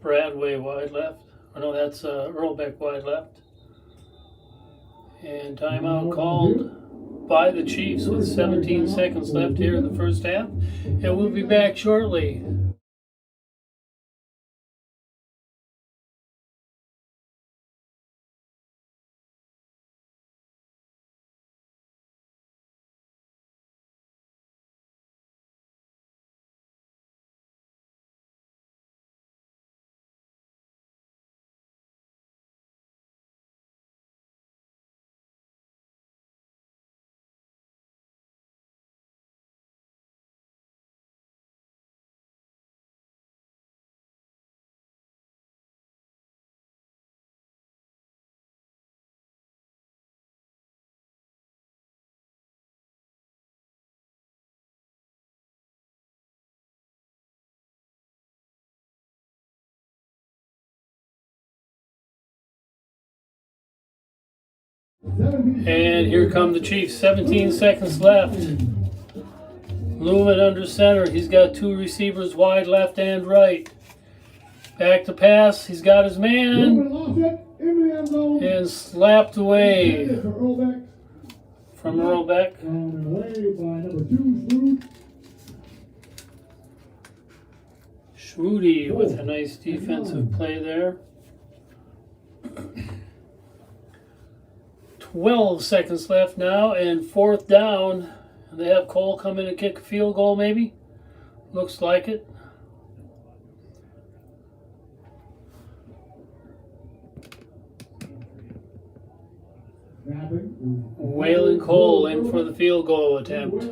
Bradway wide left. Oh no, that's Earlbeck wide left. And timeout called by the Chiefs with 17 seconds left here in the first half. And we'll be back shortly. And here come the Chiefs. 17 seconds left. Lumen under center. He's got 2 receivers wide left and right. Back to pass. He's got his man. And slapped away from Earlbeck. Schmoody with a nice defensive play there. 12 seconds left now, and fourth down. They have Cole come in and kick a field goal, maybe. Looks like it. Waylon Cole in for the field goal attempt.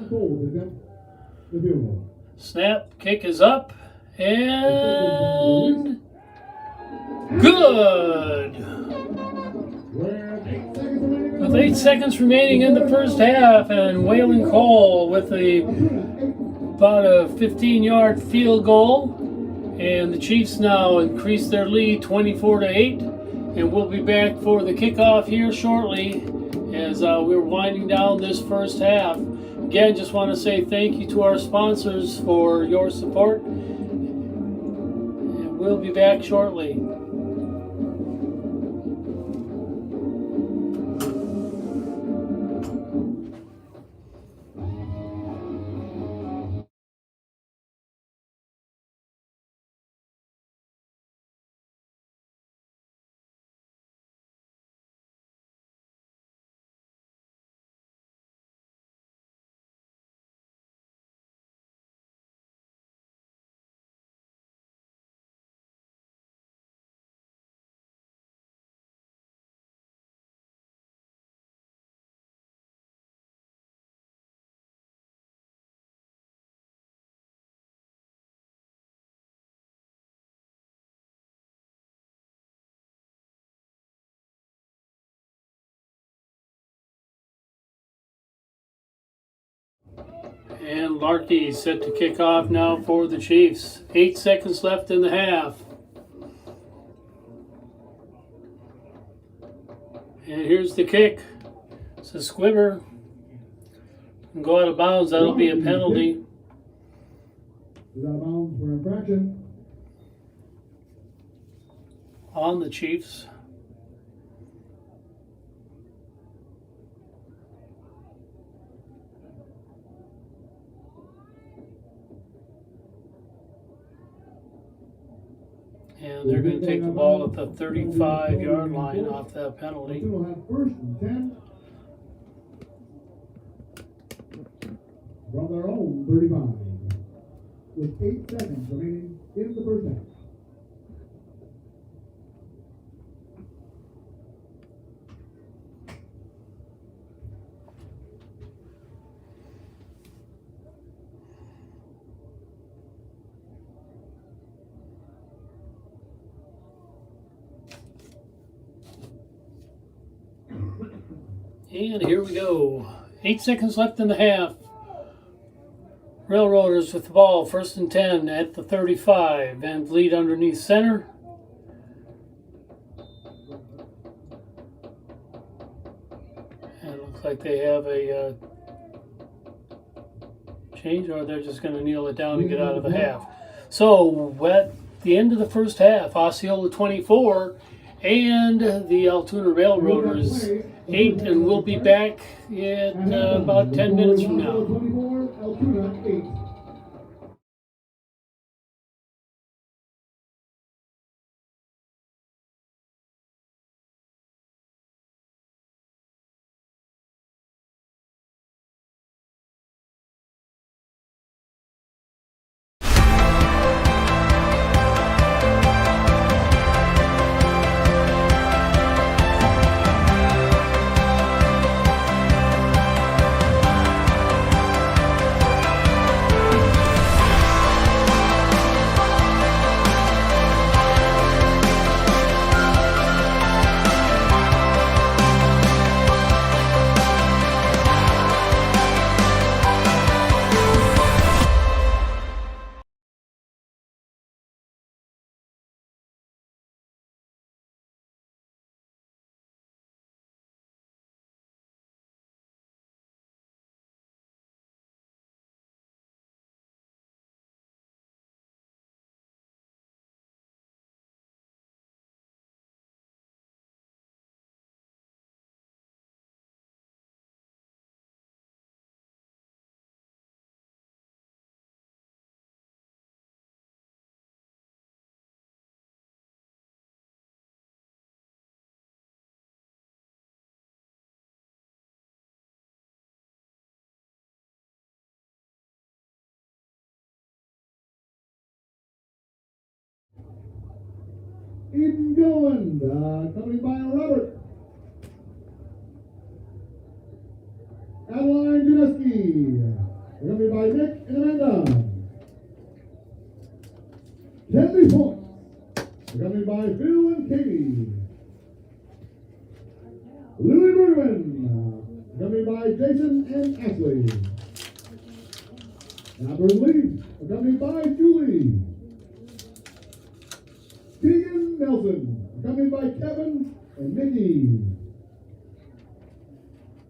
Snap, kick is up, and good! With 8 seconds remaining in the first half, and Waylon Cole with about a 15-yard field goal, and the Chiefs now increase their lead 24-8, and we'll be back for the kickoff here shortly as we're winding down this first half. Again, just want to say thank you to our sponsors for your support. And We'll be back shortly. And Larkey set to kick off now for the Chiefs. 8 seconds left in the half. And here's the kick. It's a squibber. Can go out of bounds. That'll be a penalty. Is out of bounds for infraction. On the Chiefs. And they're going to take the ball at the 35-yard line off that penalty. We'll have first and 10 from their own 35 with 8 seconds remaining in the first half. And here we go. 8 seconds left in the half. Railroaders with the ball, first and 10 at the 35. Van Vliet underneath center. And it looks like they have a change, or they're just going to kneel it down and get out of the half. So at the end of the first half, Osceola 24 and the Altoona Railroaders 8, and we'll be back in about 10 minutes from now. 24, Altoona 8. Eden Gilliland, accompanied by Robert. Adeline Janeski, accompanied by Nick and Amanda. Kennedy Point, accompanied by Phil and Katie. Lily Bergman, accompanied by Jason and Ashley. Albert Lee, accompanied by Julie. Keegan Nelson, accompanied by Kevin and Nikki.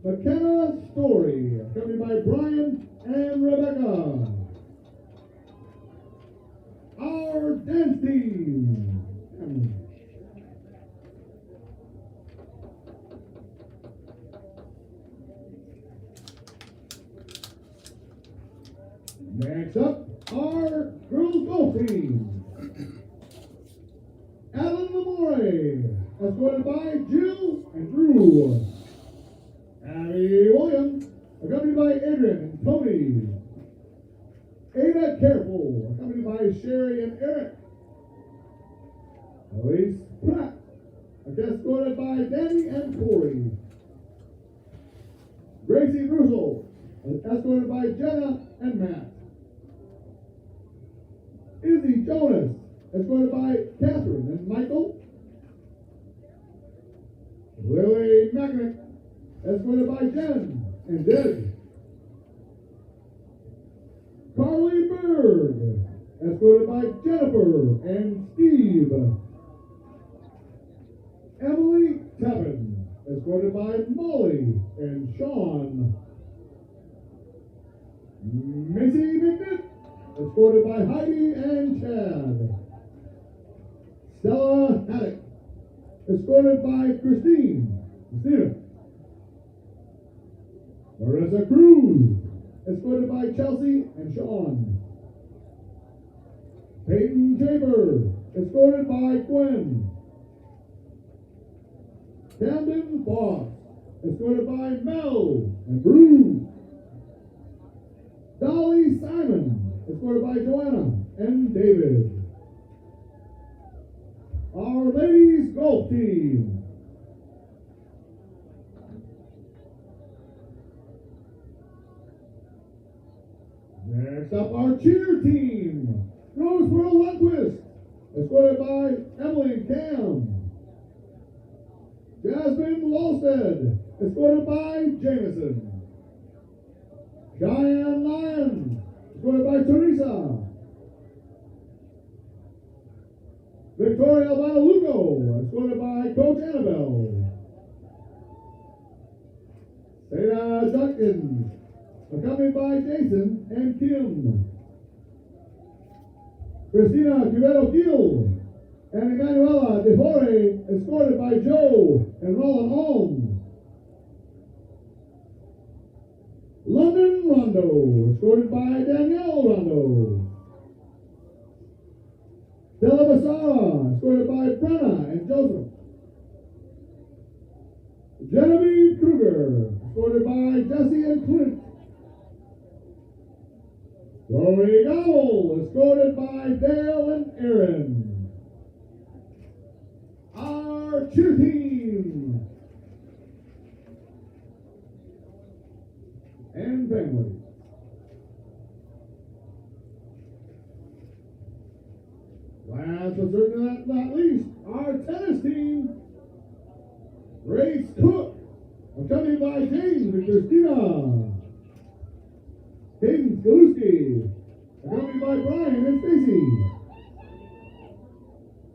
McKenna Story, accompanied by Brian and Rebecca. Our dance team. Next up, our girls golf team. Alan Lamore, escorted by Jill and Drew. Abby Williams, accompanied by Adrian and Tony. Ada Careful, accompanied by Sherry and Eric. Elise Pratt, escorted by Danny and Corey. Gracie Russell, escorted by Jenna and Matt. Izzy Jonas, escorted by Catherine and Michael. Lily Magnet, escorted by Jen and Deb. Carly Berg, escorted by Jennifer and Steve. Emily Tappan, escorted by Molly and Sean. Macy McNitt, escorted by Heidi and Chad. Stella Haddock, escorted by Christina. Marissa Cruz, escorted by Chelsea and Sean. Peyton Tabor, escorted by Gwen. Camden Foss, escorted by Mel and Bruce. Dolly Simon, escorted by Joanna and David. Our ladies golf team. Next up, our cheer team. Roseboro Lundquist, escorted by Emily and Cam. Jasmine Lolstead, escorted by Jameson. Cheyenne Lyons, escorted by Teresa. Victoria Albano Lugo, escorted by Coach Annabelle. Sarah Judkins, accompanied by Jason and Kim. Christina Quevedo Gil and Emanuela De Fore, escorted by Joe and Roland Holmes. London Rondo, escorted by Danielle Rondo. Stella Basara, escorted by Brenna and Joseph. Genevieve Kruger, escorted by Jesse and Clint. Chloe Gowell, escorted by Dale and Aaron. Our cheer team and family. Last but certainly not least, our tennis team. Grace Cook, accompanied by James and Christina. Hayden Skaluski, accompanied by Brian and Stacy.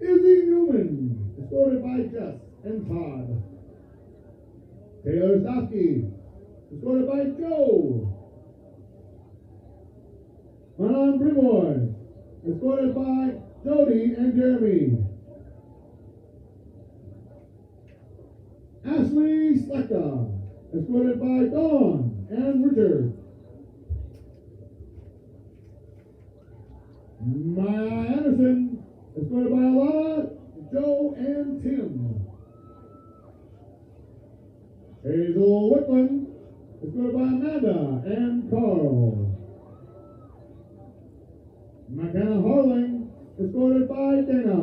Izzy Newman, escorted by Jess and Todd. Taylor Stofsky, escorted by Joe. Manon Briboy, escorted by Jody and Jeremy. Ashley Slechta, escorted by Dawn and Richard. Maya Anderson, escorted by Alana, Joe, and Tim. Hazel Whitman, escorted by Amanda and Carl. McKenna Harling, escorted by Dana.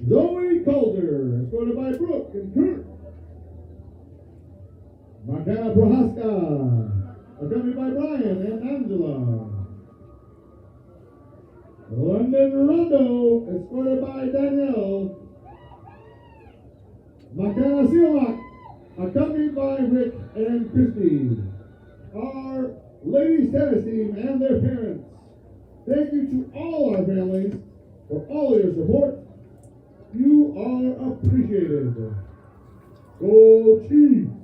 Zoe Coulter, escorted by Brooke and Kurt. McKenna Prohaska, accompanied by Brian and Angela. London Rondo, escorted by Danielle. McKenna Seelach, accompanied by Rick and Christy. Our ladies tennis team and their parents. Thank you to all our families for all of your support. You are appreciated. Go Chiefs!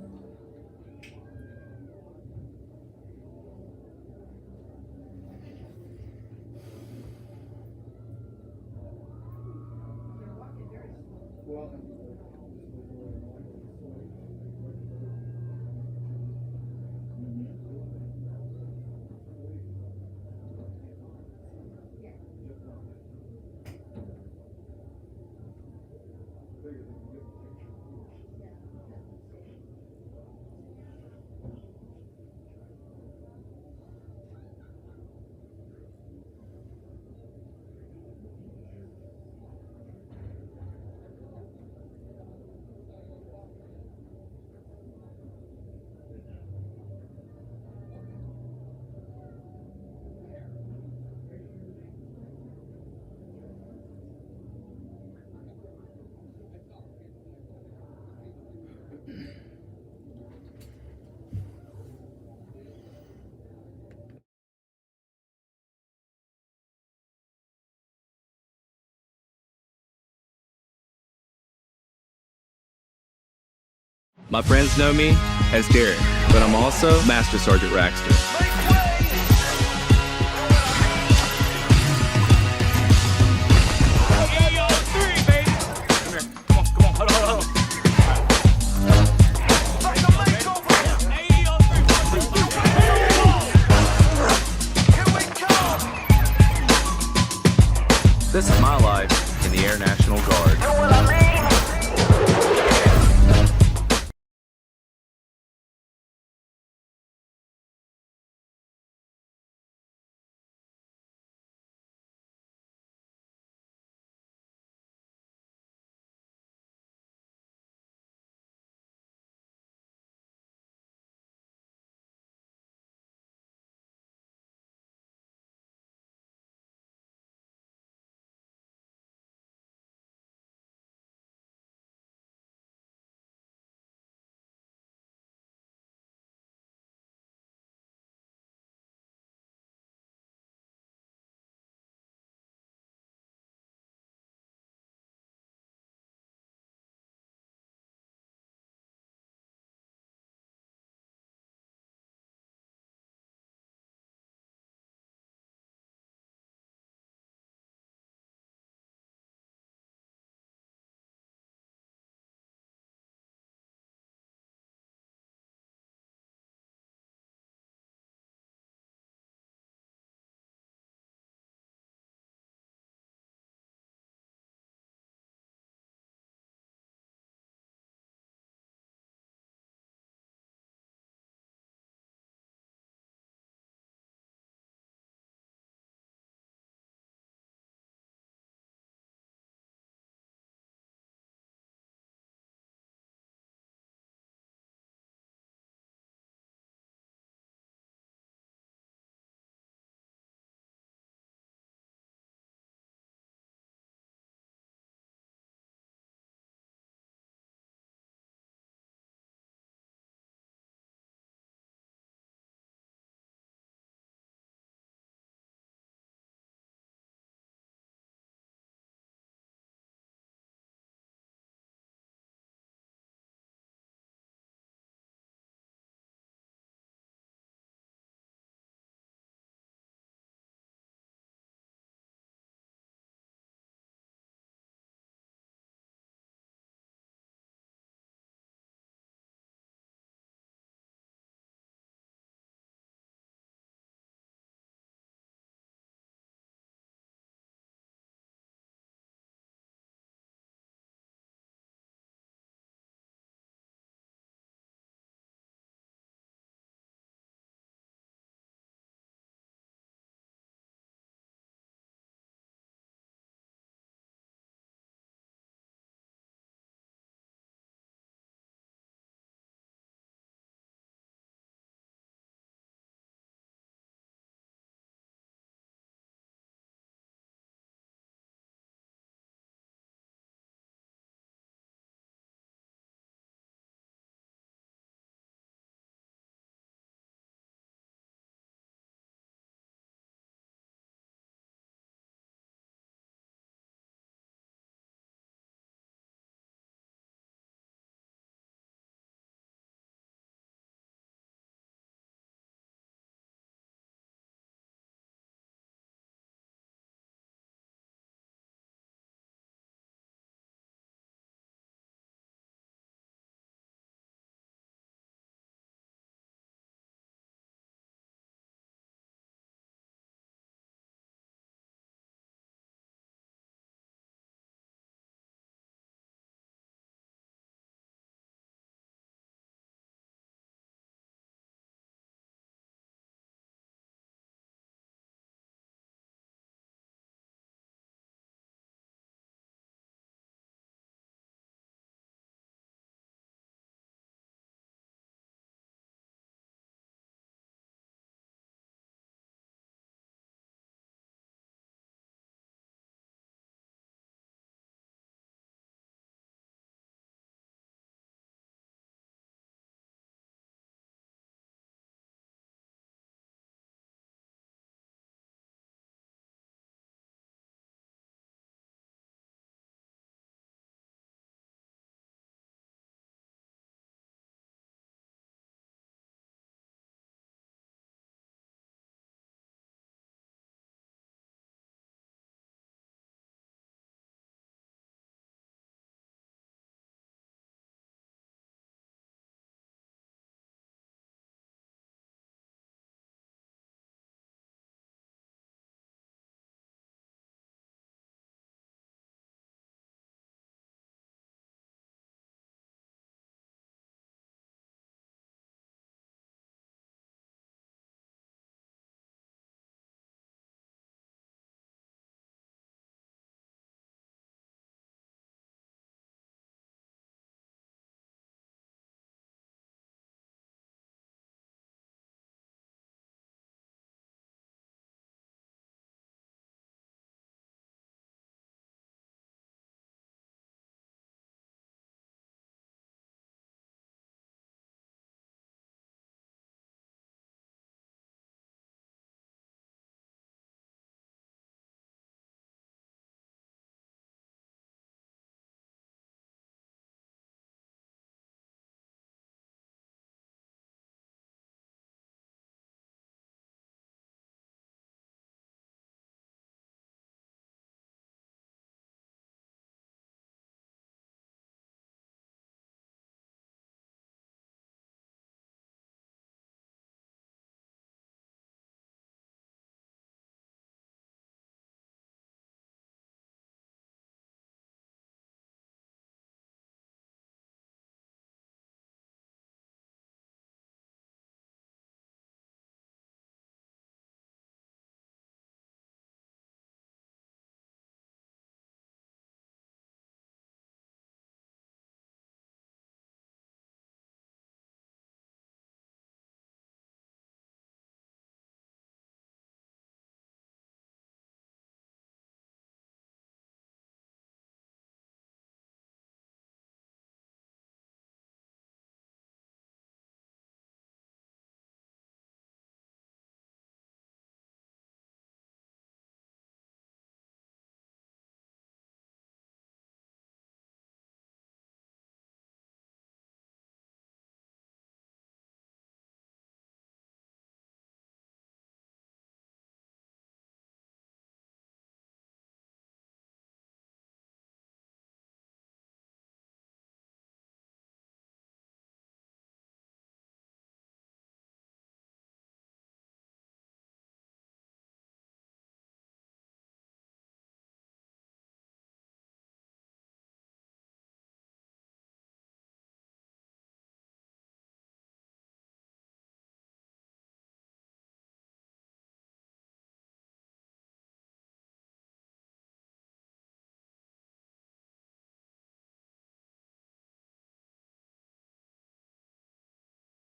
My friends know me as Derek, but I'm also Master Sergeant Raxter. This is my life in the Air National Guard.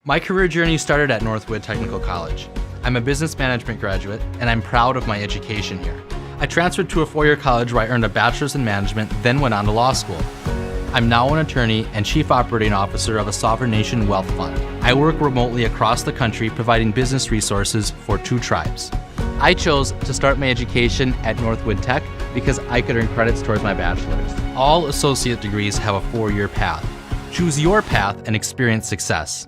My career journey started at Northwood Technical College. I'm a business management graduate, and I'm proud of my education here. I transferred to a four-year college where I earned a bachelor's in management, then went on to law school. I'm now an attorney and chief operating officer of a sovereign nation wealth fund. I work remotely across the country providing business resources for 2 tribes. I chose to start my education at Northwood Tech because I could earn credits towards my bachelor's. All associate degrees have a 4-year path. Choose your path and experience success.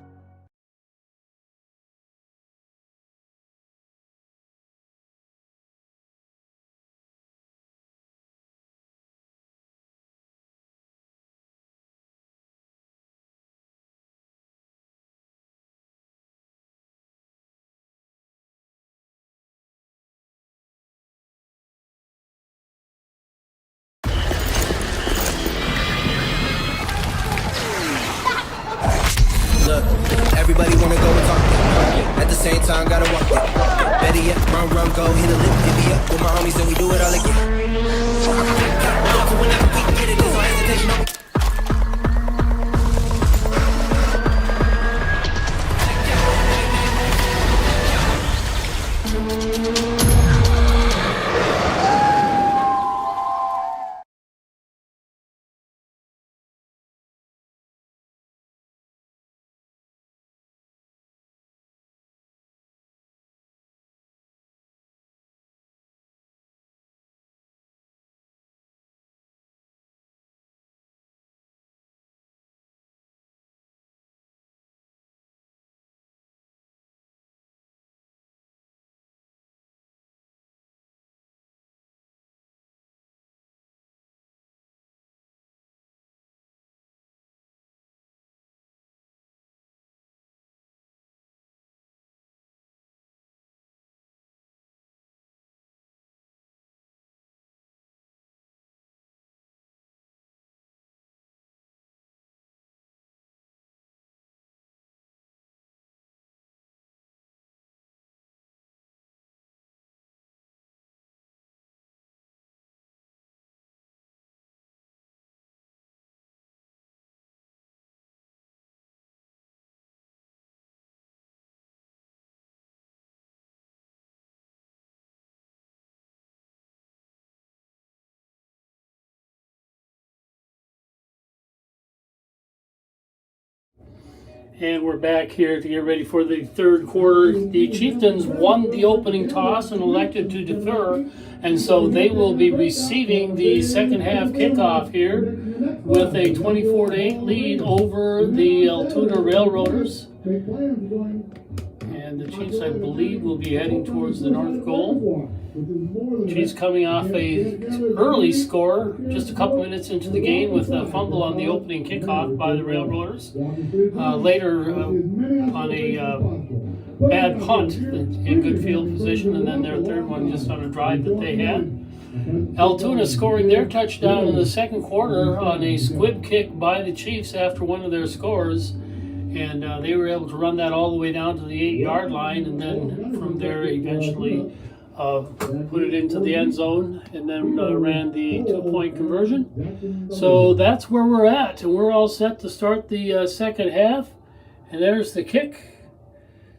Look, everybody wanna go and talk it. At the same time, gotta walk it. Better yet, run, go, hit a lick, divvy up with my homies, and we do it all again. Whenever we get it, there's no hesitation. And we're back here to get ready for the third quarter. The Chieftains won the opening toss and elected to defer, and so they will be receiving the second half kickoff here with a 24-8 lead over the Altoona Railroaders. And the Chiefs, I believe, will be heading towards the north goal. Chiefs coming off a early score, just a couple minutes into the game, with a fumble on the opening kickoff by the Railroaders. Later, on a bad punt in good field position, and then their third one just on a drive that they had. Altoona scoring their touchdown in the second quarter on a squib kick by the Chiefs after one of their scores. And they were able to run that all the way down to the 8-yard line, and then from there eventually put it into the end zone, and then ran the 2-point conversion. So that's where we're at, and we're all set to start the second half. And there's the kick,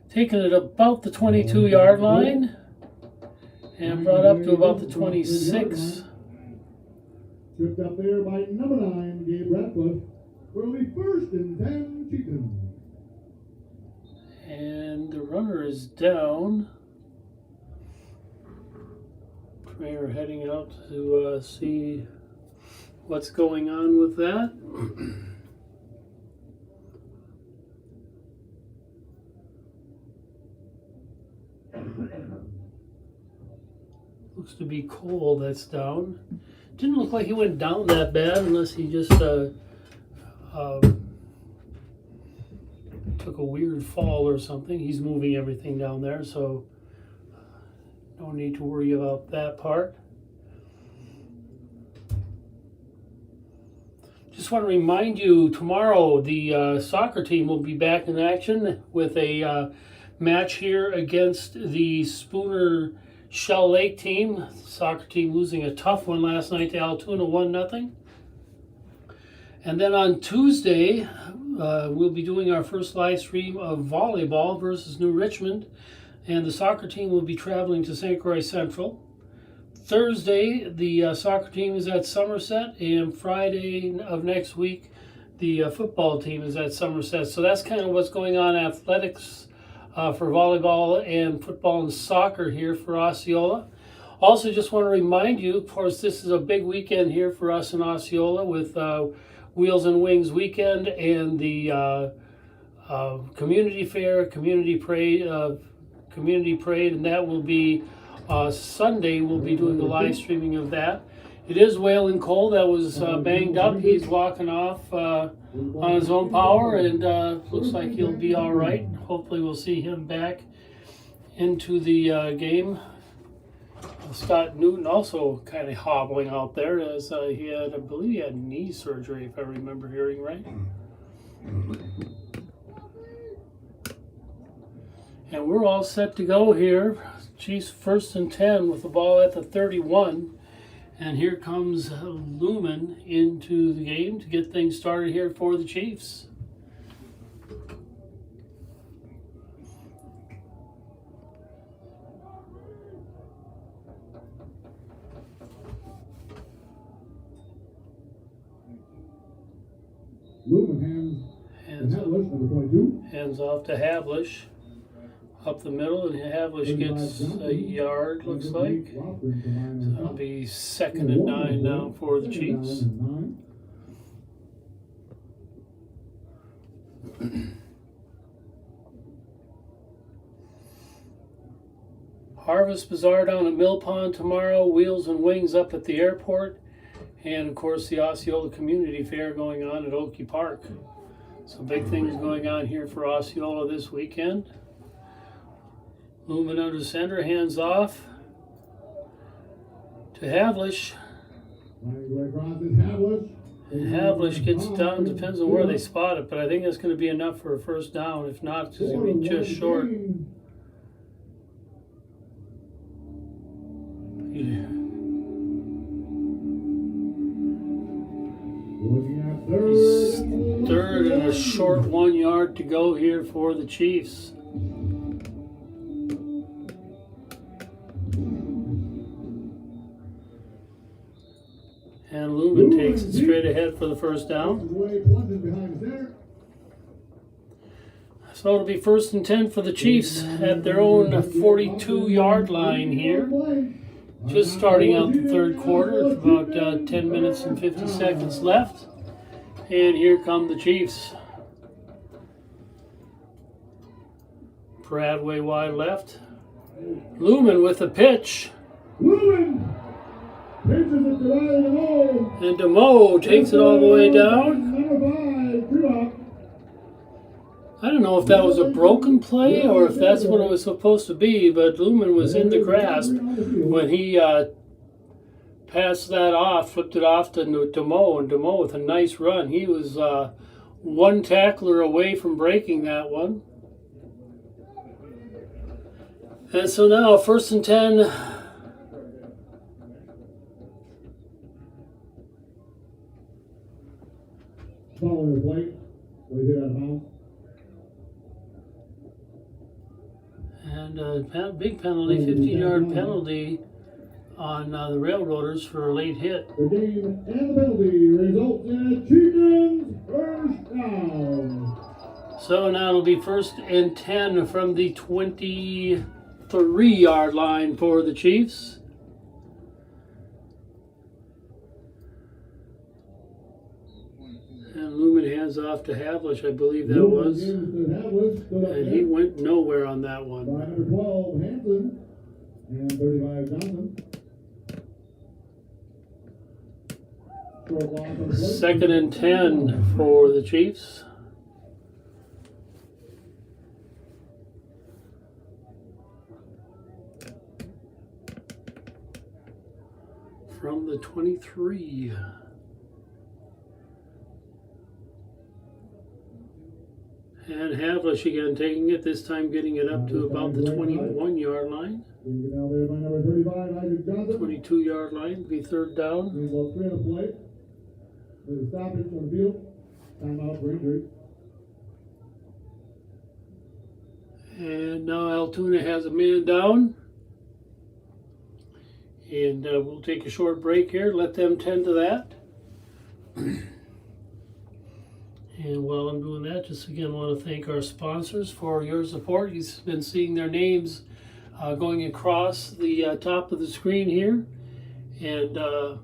taking it about the 22-yard line, and brought up to about the 26. Tripped up there by number 9, Gabe Ratcliffe. Will be first and 10 Chieftains. And the runner is down. We're heading out to see what's going on with that. Looks to be Cole that's down. Didn't look like he went down that bad, unless he just took a weird fall or something. He's moving everything down there, so no need to worry about that part. Just want to remind you, tomorrow the soccer team will be back in action with a match here against the Spooner Shell Lake team. Soccer team losing a tough one last night to Altoona, 1-0. And then on Tuesday, we'll be doing our first live stream of volleyball versus New Richmond, and the soccer team will be traveling to St. Croix Central. Thursday, the soccer team is at Somerset, and Friday of next week, the football team is at Somerset. So that's kind of what's going on athletics for volleyball and football and soccer here for Osceola. Also, just want to remind you, of course, this is a big weekend here for us in Osceola with Wheels and Wings weekend and the community fair, community parade, and that will be Sunday. We'll be doing the live streaming of that. It is Waylon Cole that was banged up. He's walking off on his own power, and looks like he'll be all right. Hopefully, we'll see him back into the game. Scott Newton also kind of hobbling out there as he had, I believe he had knee surgery, if I remember hearing right. And we're all set to go here. Chiefs 1st and 10 with the ball at the 31. And here comes Lumen into the game to get things started here for the Chiefs. Lumen hands to Havlish, number 22. Hands off to Havlish. Up the middle, and Havlish gets a yard, looks like. So it'll be 2nd and 9 now for the Chiefs. Harvest Bazaar down at Mill Pond tomorrow. Wheels and Wings up at the airport. And of course the Osceola Community Fair going on at Oakey Park. So big things going on here for Osceola this weekend. Lumen under center, hands off to Havlish. And Havlish gets down, depends on where they spot it, but I think that's going to be enough for a first down. If not, it's going to be just short. Yeah. He's 3rd and a short 1 yard to go here for the Chiefs. And Lumen takes it straight ahead for the first down. So it'll be 1st and 10 for the Chiefs at their own 42-yard line here. Just starting out the 3rd quarter, about 10 minutes and 50 seconds left. And here come the Chiefs. Bradway wide left. Lumen with the pitch. Lumen pitches it to Riley DeMoe. And DeMoe takes it all the way down. Number 5, I don't know if that was a broken play or if that's what it was supposed to be, but Lumen was in the grasp when he passed that off, flipped it off to DeMoe, and DeMoe with a nice run. He was one tackler away from breaking that one. And so now 1st and 10. Following the plate, we hit out of bounds. And a big penalty, 15-yard penalty on the Railroaders for a late hit. The game and the penalty results in a Chieftains first down. So now it'll be 1st and 10 from the 23-yard line for the Chiefs. And Lumen hands off to Havlish, I believe that was. And he went nowhere on that one. By number 12, Hanson, and 35, Johnson. Short loss on the play. 2nd and 10 for the Chiefs. From the 23. And Havlish again taking it, this time getting it up to about the 21-yard line. Now there by number 35, Isaac Johnson. 22-yard line, be 3rd down. About 3 on the play. There's a stoppage on the field. Timeout for injury. And now Altoona has a man down. And we'll take a short break here, let them tend to that. And while I'm doing that, just again want to thank our sponsors for your support. You've been seeing their names going across the top of the screen here. And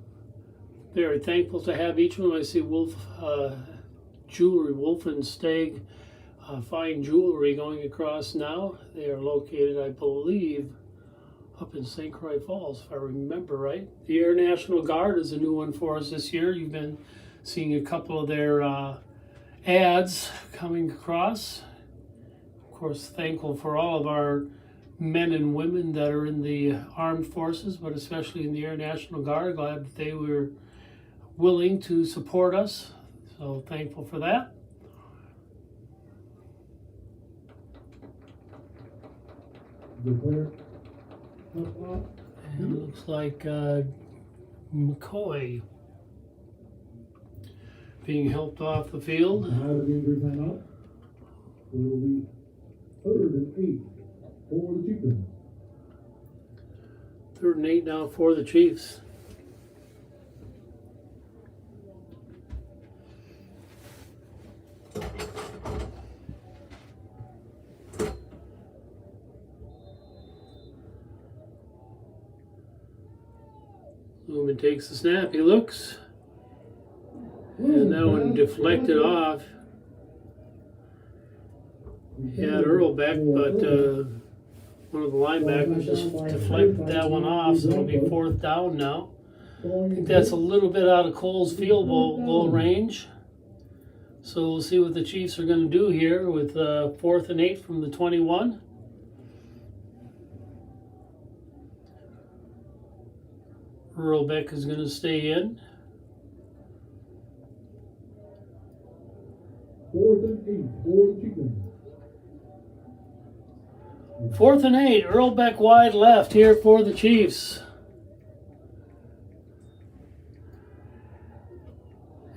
very thankful to have each one. I see Wolf Jewelry, Wolf and Stag Fine Jewelry going across now. They are located, I believe, up in St. Croix Falls, if I remember right. The Air National Guard is a new one for us this year. You've been seeing a couple of their ads coming across. Of course, thankful for all of our men and women that are in the armed forces, but especially in the Air National Guard. Glad that they were willing to support us. So thankful for that. Declare. Up, up. And it looks like McCoy being helped off the field. Now the injury timeout. It will be 3rd and 8 for the Chieftains. 3rd and 8 now for the Chiefs. Lumen takes the snap, he looks, and that one deflected off. He had Earl back, but one of the linebackers just deflected that one off, so it'll be 4th down now. I think that's a little bit out of Cole's field goal range. So we'll see what the Chiefs are going to do here with 4th and 8 from the 21. Earl Beck is going to stay in. 4th and 8 for the Chieftains. 4th and 8, Earl Beck wide left here for the Chiefs.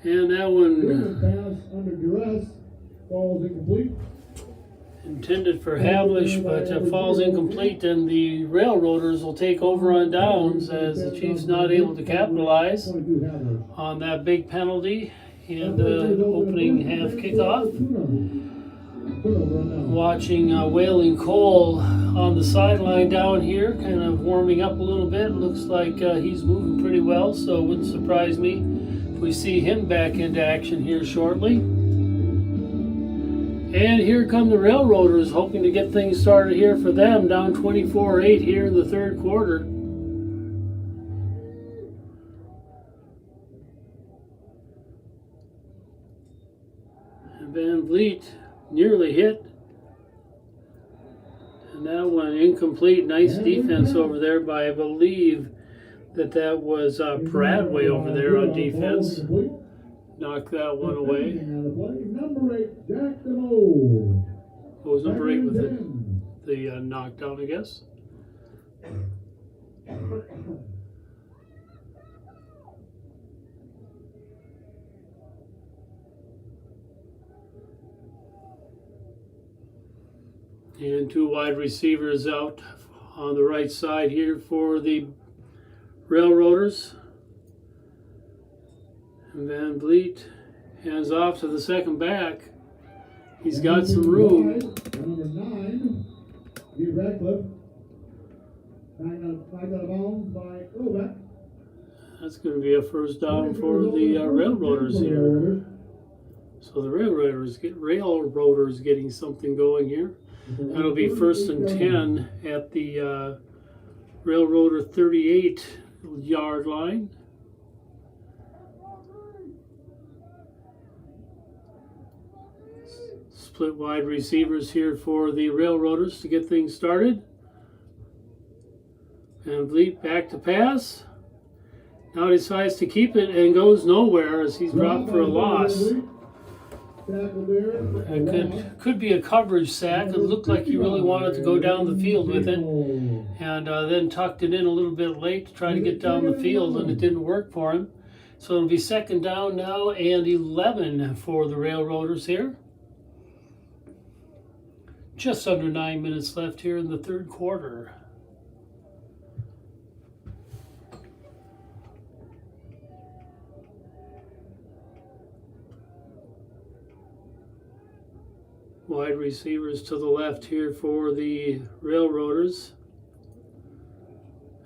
And that one Pass under duress falls incomplete. intended for Havlish, but falls incomplete, and the Railroaders will take over on downs as the Chiefs not able to capitalize on that big penalty in the opening half kickoff. Watching Wailing Cole on the sideline down here, kind of warming up a little bit. Looks like he's moving pretty well, so it wouldn't surprise me if we see him back into action here shortly. And here come the Railroaders, hoping to get things started here for them, down 24-8 here in the 3rd quarter. And Van Vliet nearly hit. And that one incomplete. Nice defense over there by, I believe, that was Bradway over there on defense. Knocked that one away. Number 8, Jack DeMoe. What was number 8 with the knockdown, I guess? And 2 wide receivers out on the right side here for the Railroaders. And Van Vliet hands off to the second back. He's got some room. Number 9, Lee Radcliffe. Knocked out of bounds by Earlbeck. That's going to be a 1st down for the Railroaders here. So the Railroaders getting something going here. That'll be 1st and 10 at the Railroader 38-yard line. Split wide receivers here for the Railroaders to get things started. And Vliet back to pass. Now decides to keep it and goes nowhere as he's dropped for a loss. It could be a coverage sack. It looked like he really wanted to go down the field with it, and then tucked it in a little bit late to try to get down the field, and it didn't work for him. So it'll be 2nd down now and 11 for the Railroaders here. Just under 9 minutes left here in the third quarter. Wide receivers to the left here for the Railroaders.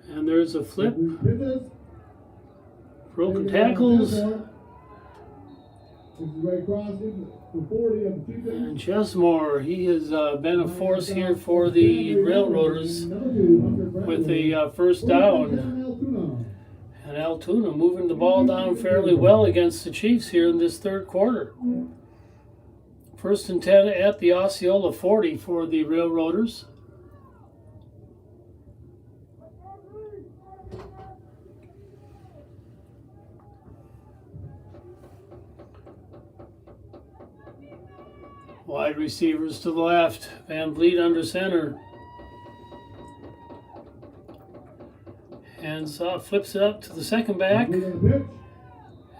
And there's a flip. Broken tackles. And Chesmore, he has been a force here for the Railroaders with a first down. And Altoona moving the ball down fairly well against the Chiefs here in this third quarter. 1st and 10 at the Osceola 40 for the Railroaders. Wide receivers to the left. Van Vliet under center. Hands off, flips it up to the second back.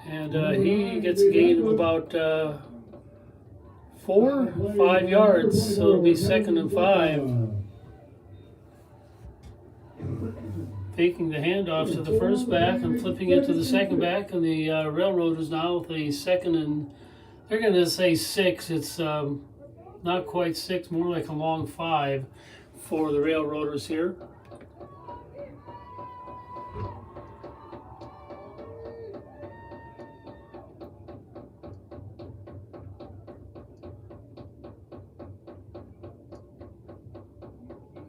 And he gets a gain of about 5 yards, so it'll be 2nd and 5. Faking the handoff to the first back and flipping it to the second back, and the Railroaders now with a 2nd and, they're going to say 6. It's not quite 6, more like a long 5 for the Railroaders here.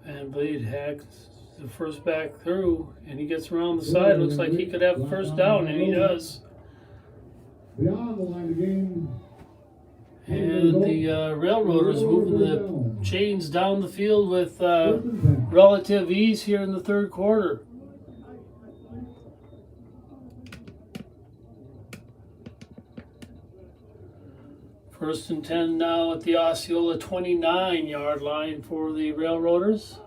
And Bleed hacks the first back through, and he gets around the side. Looks like he could have a first down, and he does. Beyond the line of game. And the Railroaders moving the chains down the field with relative ease here in the third quarter. First and 10 now at the Osceola 29-yard line for the Railroaders.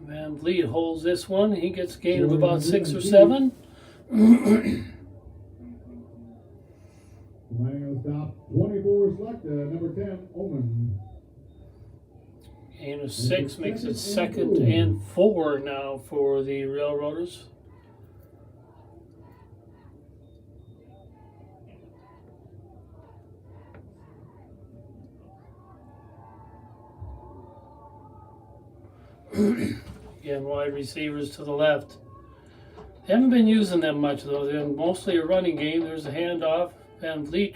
Van Vliet holds this one. He gets a gain of about 6 or 7. Lining on stop, 24 select, number 10, Omen. Gain of 6 makes it 2nd and 4 now for the Railroaders. Again, wide receivers to the left. They haven't been using them much though. They're mostly a running game. There's a handoff. Van Vliet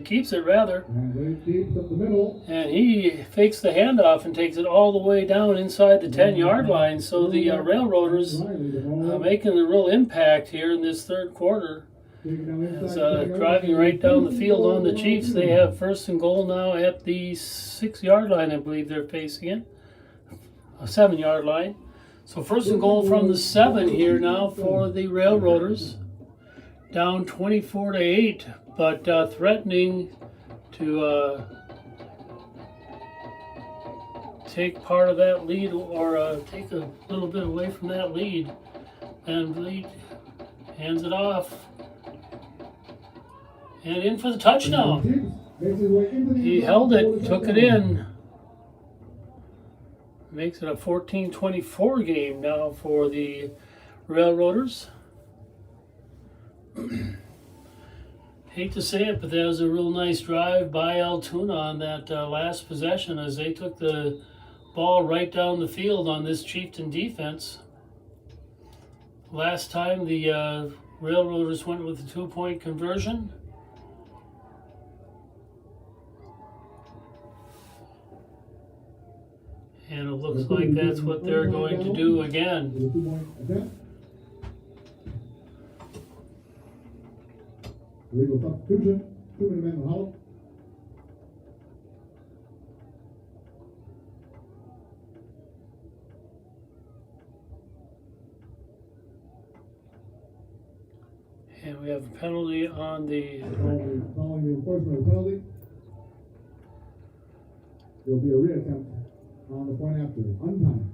keeps it rather. And keeps up the middle. And he fakes the handoff and takes it all the way down inside the 10-yard line. So the Railroaders making a real impact here in this third quarter. As driving right down the field on the Chiefs. They have 1st and goal now at the 6-yard line, I believe they're facing it. A 7-yard line. So 1st and goal from the 7 here now for the Railroaders. Down 24-8, but threatening to take part of that lead or take a little bit away from that lead. And Vliet hands it off. And in for the touchdown. He held it, took it in. Makes it a 14-24 game now for the Railroaders. Hate to say it, but that was a real nice drive by Altoona on that last possession as they took the ball right down the field on this Chieftain defense. Last time the Railroaders went with a 2-point conversion. And it looks like that's what they're going to do again. Legal substitution, 2-minute man in the huddle. And we have a penalty on the... Following the enforcement of the penalty, there'll be a reattempt on the point after, untimed.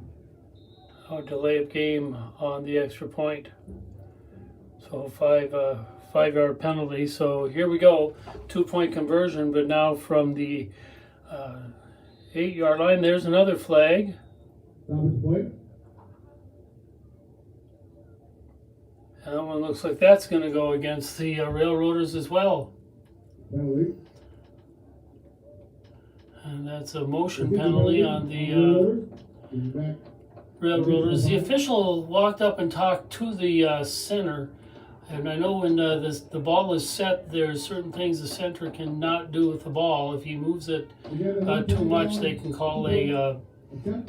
a delay of game on the extra point. So 5-yard penalty. So here we go, 2-point conversion, but now from the 8-yard line. There's another flag. Stoppage play. And that one looks like that's going to go against the Railroaders as well. Penalty. And that's a motion penalty on the Railroaders. The official walked up and talked to the center. And I know when the ball is set, there's certain things the center cannot do with the ball. If he moves it too much, they can call a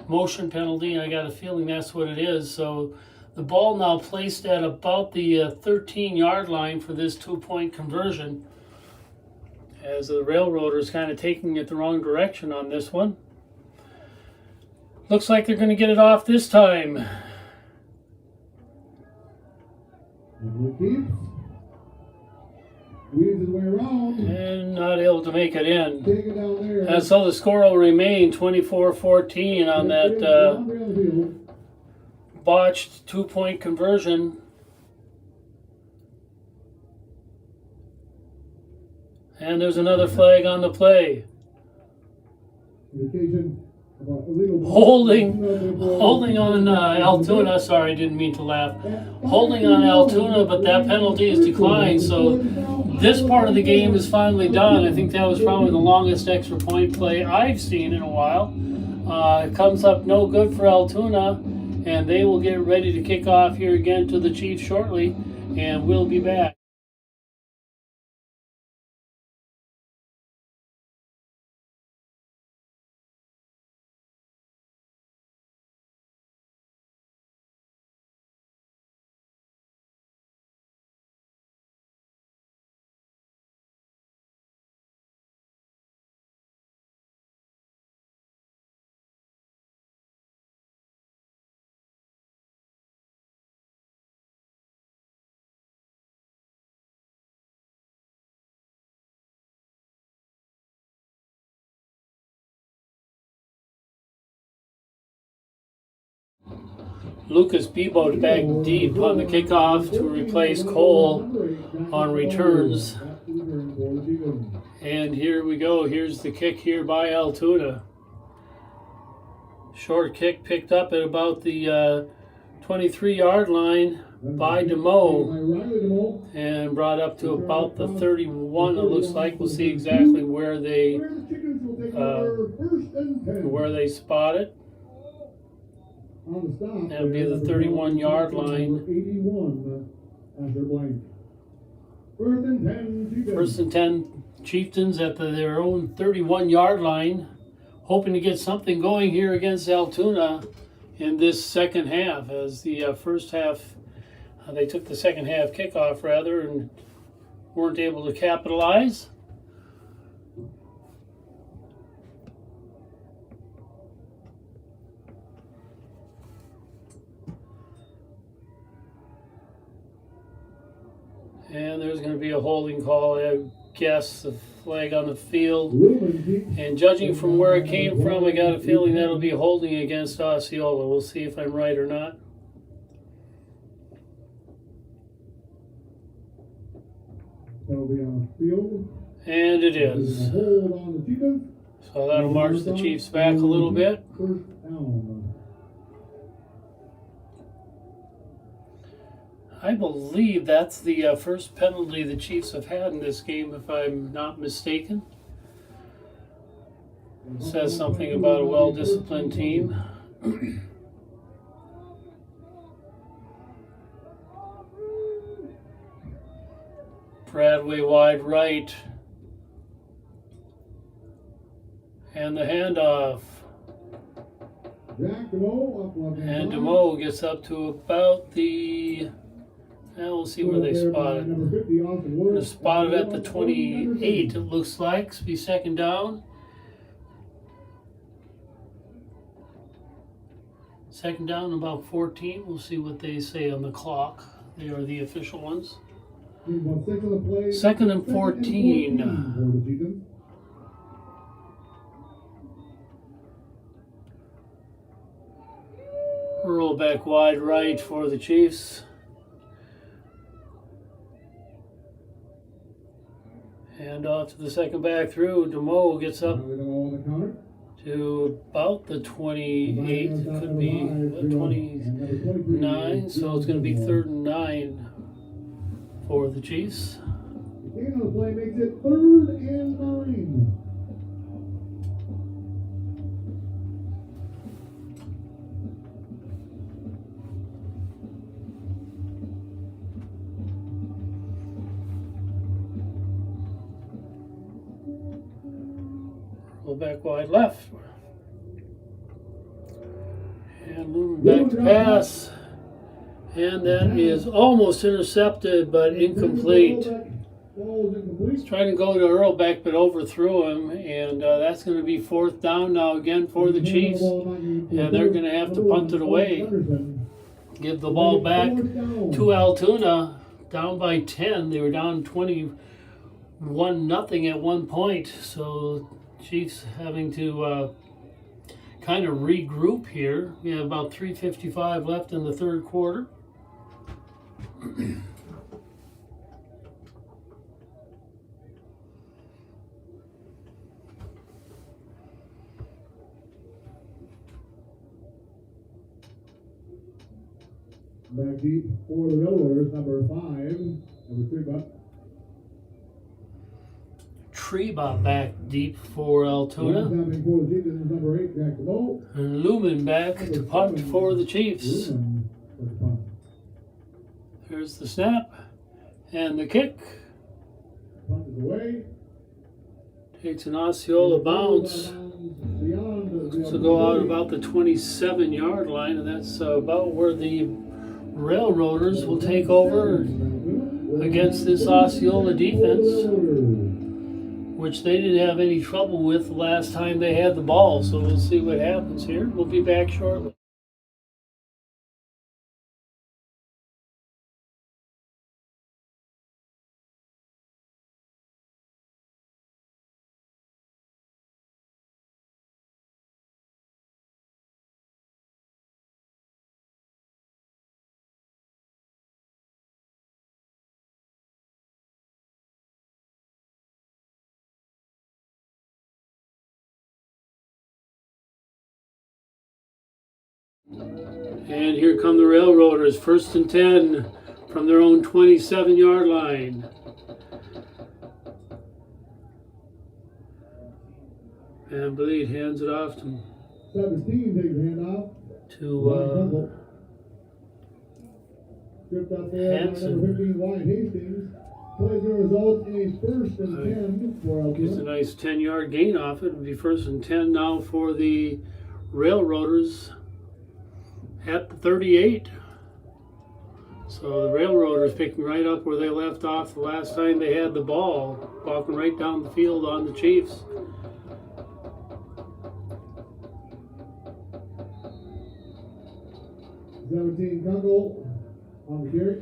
motion penalty. And I got a feeling that's what it is. So the ball now placed at about the 13-yard line for this 2-point conversion, as the Railroaders kind of taking it the wrong direction on this one. Looks like they're going to get it off this time. Weaves his way around. And not able to make it in. Take it down there. And so the score will remain 24-14 on that botched 2-point conversion. And there's another flag on the play. Holding on Altoona. Sorry, I didn't mean to laugh. Holding on Altoona, but that penalty is declined. So this part of the game is finally done. I think that was probably the longest extra point play I've seen in a while. It comes up no good for Altoona, and they will get ready to kick off here again to the Chiefs shortly, and we'll be back. Lucas Bebo back deep on the kickoff to replace Cole on returns. And here we go. Here's the kick here by Altoona. Short kick picked up at about the 23-yard line by DeMoe and brought up to about the 31. It looks like we'll see exactly where they spot it. That'll be the 31-yard line. 81 after blank. First and 10 Chieftains at their own 31-yard line, hoping to get something going here against Altoona in this second half. As the first half, they took the second half kickoff rather and weren't able to capitalize. And there's going to be a holding call, I guess, a flag on the field. And judging from where it came from, I got a feeling that'll be holding against Osceola. We'll see if I'm right or not. And it is. So that'll march the Chiefs back a little bit. I believe that's the first penalty the Chiefs have had in this game, if I'm not mistaken. It says something about a well-disciplined team. Bradway wide right. And the handoff. And DeMoe gets up to about the... Now we'll see where they spot it. They're spotted at the 28, it looks like. It's be second down. Second down, about 14. We'll see what they say on the clock. They are the official ones. Second and 14. Roll back wide right for the Chiefs. Hand off to the second back through. DeMoe gets up to about the 28, could be 29, so it's going to be 3rd and 9 for the Chiefs. The gain on the play makes it 3rd and 9. Roll back wide left. And moving back to pass. And that is almost intercepted, but incomplete. He's trying to go to Earlbeck, but overthrew him. And that's going to be 4th down now again for the Chiefs. And they're going to have to punt it away. Give the ball back to Altoona, down by 10. They were down 21-0 at one point. So Chiefs having to kind of regroup here. We have about 3:55 left in the 3rd quarter. Back deep for the Railroaders, number 5, number 3 buck. Treba back deep for Altoona. Coming for the Chieftains, number 8, Jack DeMoe. And Lumen back to punt for the Chiefs. There's the snap and the kick. Punt is away. Takes an Osceola bounce. This will go out about the 27-yard line, and that's about where the Railroaders will take over against this Osceola defense, which they didn't have any trouble with the last time they had the ball. So we'll see what happens here. We'll be back shortly. And here come the Railroaders, 1st and 10 from their own 27-yard line. Van Vliet hands it off to 17 takes the handoff. Stripped up there by number 15, Wyatt Hastings. Plays the result in a 1st and 10 for Altoona. Gets a nice 10-yard gain off it. It'll be 1st and 10 now for the Railroaders at the 38. So the Railroaders picking right up where they left off the last time they had the ball, walking right down the field on the Chiefs. Kunkel on the carry.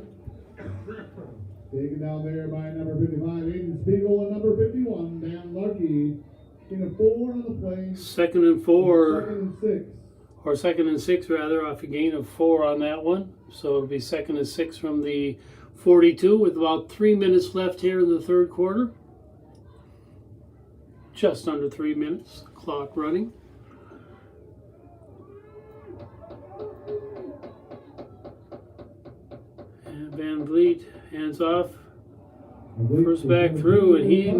Taken down there by number 55, Aiden Spiegel, and number 51, Dan Larkey. In a 4 on the play. 2nd and 4. 2nd and 6. Or 2nd and 6 rather, off a gain of 4 on that one. So it'll be 2nd and 6 from the 42 with about 3 minutes left here in the 3rd quarter. Just under 3 minutes, clock running. And Van Vliet hands off. First back through, and he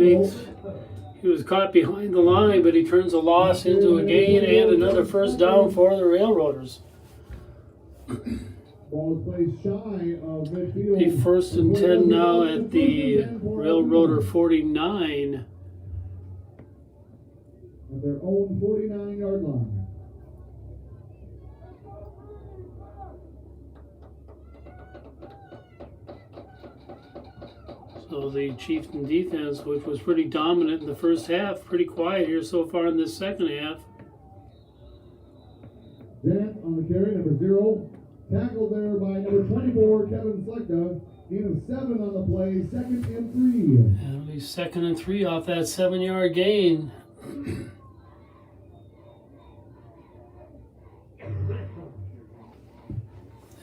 was caught behind the line, but he turns a loss into a gain and another 1st down for the Railroaders. Ball is placed shy of midfield. The 1st and 10 now at the Railroader 49. At their own 49-yard line. So the Chieftain defense, which was pretty dominant in the first half, pretty quiet here so far in this second half. Dent on the carry, number 0. Tackled there by number 24, Kevin Slechta. Gain of 7 on the play, 2nd and 3. And it'll be 2nd and 3 off that 7-yard gain.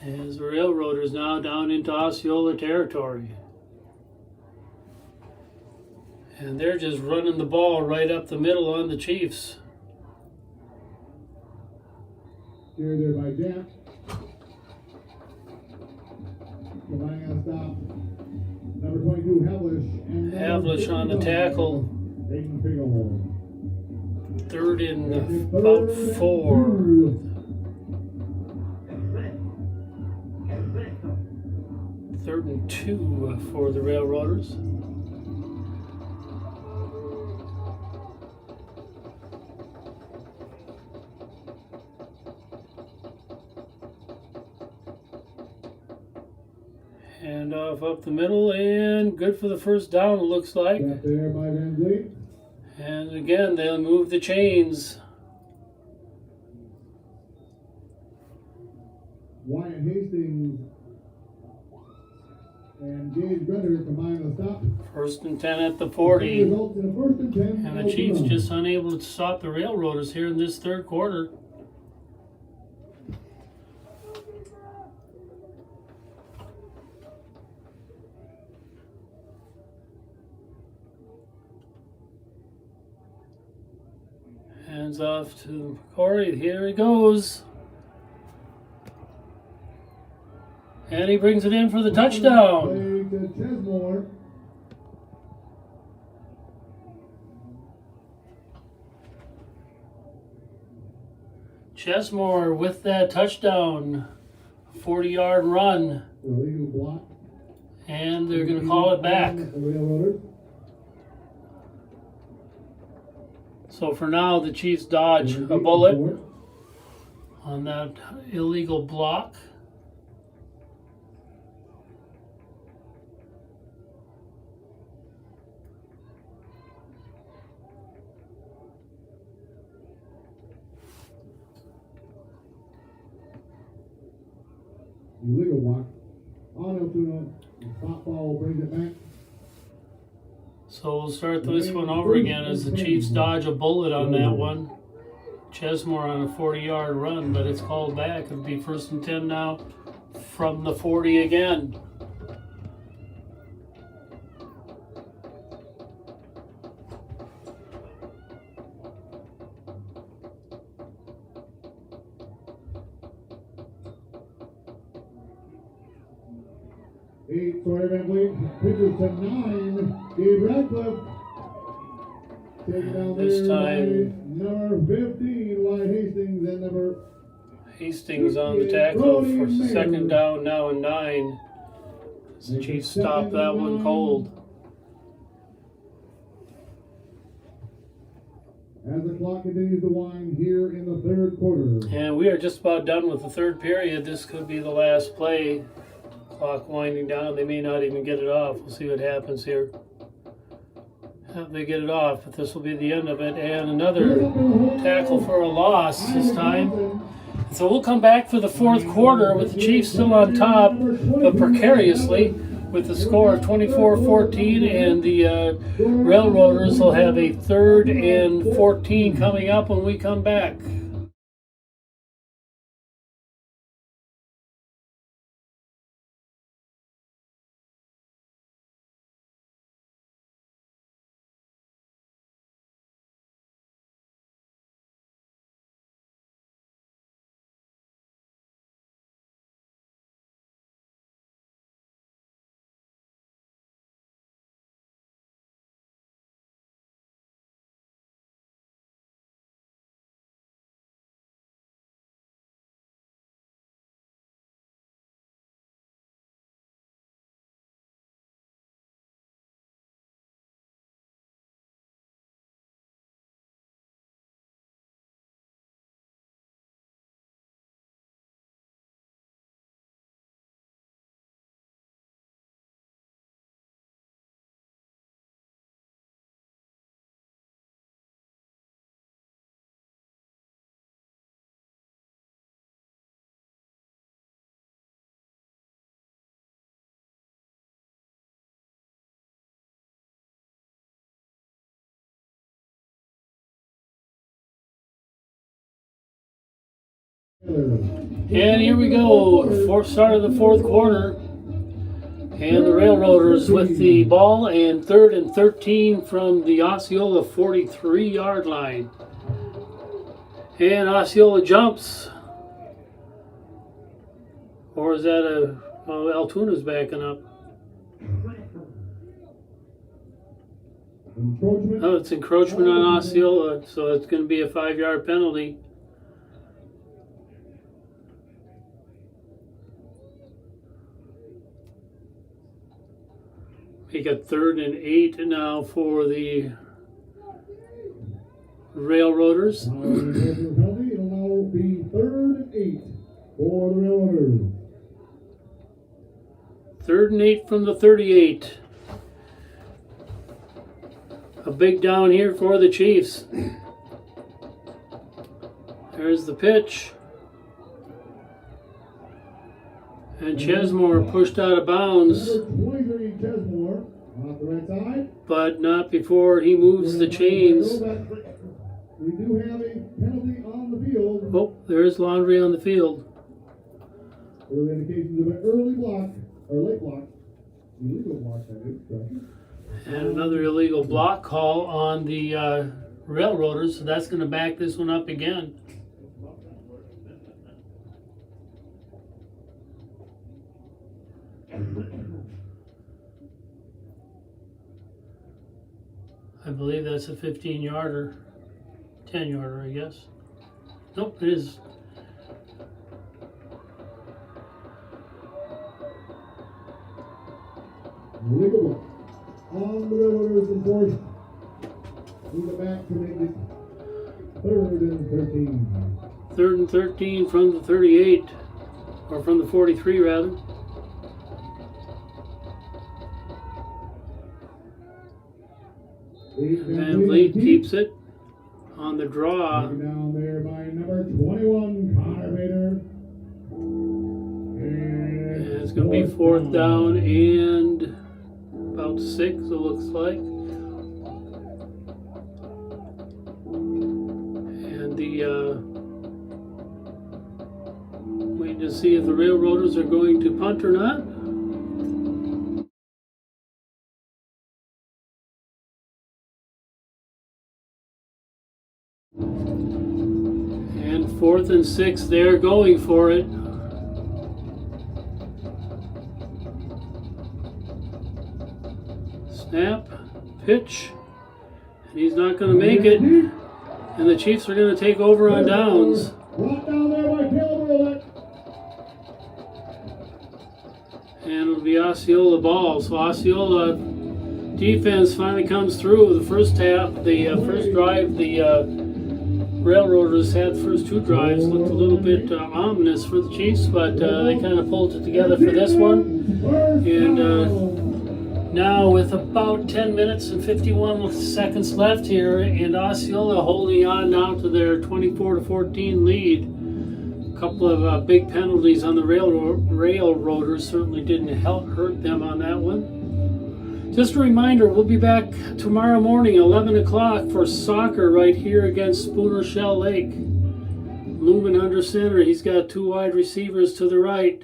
As the Railroaders now down into Osceola territory. And they're just running the ball right up the middle on the Chiefs. Carried there by Jack. Providing a stop. Number 22, Havlish. And Havlish on the tackle. Aiden Fiegel. Third and about 4. Third and 2 for the Railroaders. Hand off up the middle and good for the first down, it looks like. Got there by Van Vliet. And again, they'll move the chains. Wyatt Hastings and Gage Bender combine the stop. First and 10 at the 40. Results in a first and 10. And the Chiefs just unable to stop the Railroaders here in this third quarter. Hands off to Corey. Here he goes. And he brings it in for the touchdown. Play to Chesmore. Chesmore with that touchdown. 40-yard run. Illegal block. And they're going to call it back. The Railroaders. So for now, the Chiefs dodge a bullet on that illegal block. Illegal block. On Altoona. Stop ball brings it back. So we'll start this one over again as the Chiefs dodge a bullet on that one. Chesmore on a 40-yard run, but it's called back. It'll be first and 10 now from the 40 again. Eight, Sawyer Van Vliet. Pitches to 9. Gabe Radcliffe. Taken down This there time- by number 15, Wyatt Hastings, and number Hastings on the tackle for second down now and 9. The Chiefs stop that one cold. as the clock continues to wind here in the third quarter. And we are just about done with the third period. This could be the last play. Clock winding down. They may not even get it off. We'll see what happens here. Have they get it off, but this will be the end of it. And another tackle for a loss this time. So we'll come back for the fourth quarter with the Chiefs still on top, but precariously, with the score of 24-14, and the Railroaders will have a 3rd and 14 coming up when we come back. And here we go, fourth start of the fourth quarter. And the Railroaders with the ball, and 3rd and 13 from the Osceola 43-yard line. And Osceola jumps. Or is that Altoona's backing up? Oh, it's encroachment on Osceola, so it's going to be a 5-yard penalty. We got 3rd and 8 now for the Railroaders. It'll now be 3rd and 8 for the Railroaders. 3rd and 8 from the 38. A big down here for the Chiefs. There's the pitch. And Chesmore pushed out of bounds. Number 23, Chesmore, off the right side. But not before he moves the chains. We do have a penalty on the field. Oh, there's laundry on the field. Early indications of an early block, or late block. Illegal block, that is. Correct. And another illegal block call on the Railroaders, so that's going to back this one up again. I believe that's a 15-yarder, 10-yarder, I guess. Nope, it is. Illegal block. On the Railroaders enforced. Move it back to make it 3rd and 13. 3rd and 13 from the 38, or from the 43 rather. Van Vliet keeps it on the draw. Down there by number 21, Connor Bader. And it's going to be 4th down and about 6, it looks like. And waiting to see if the Railroaders are going to punt or not. And 4th and 6, they're going for it. Snap, pitch, and he's not going to make it. And the Chiefs are going to take over on downs. Brought down there by Caleb Rollett. And it'll be Osceola ball. So Osceola defense finally comes through. The first half, the first drive, the Railroaders had the first 2 drives. Looked a little bit ominous for the Chiefs, but they kind of pulled it together for this one. And now with about 10 minutes and 51 seconds left here, and Osceola holding on now to their 24-14 lead. A couple of big penalties on the Railroaders certainly didn't hurt them on that one. Just a reminder, we'll be back tomorrow morning, 11 o'clock, for soccer right here against Spooner Shell Lake. Lumen under center. He's got 2 wide receivers to the right.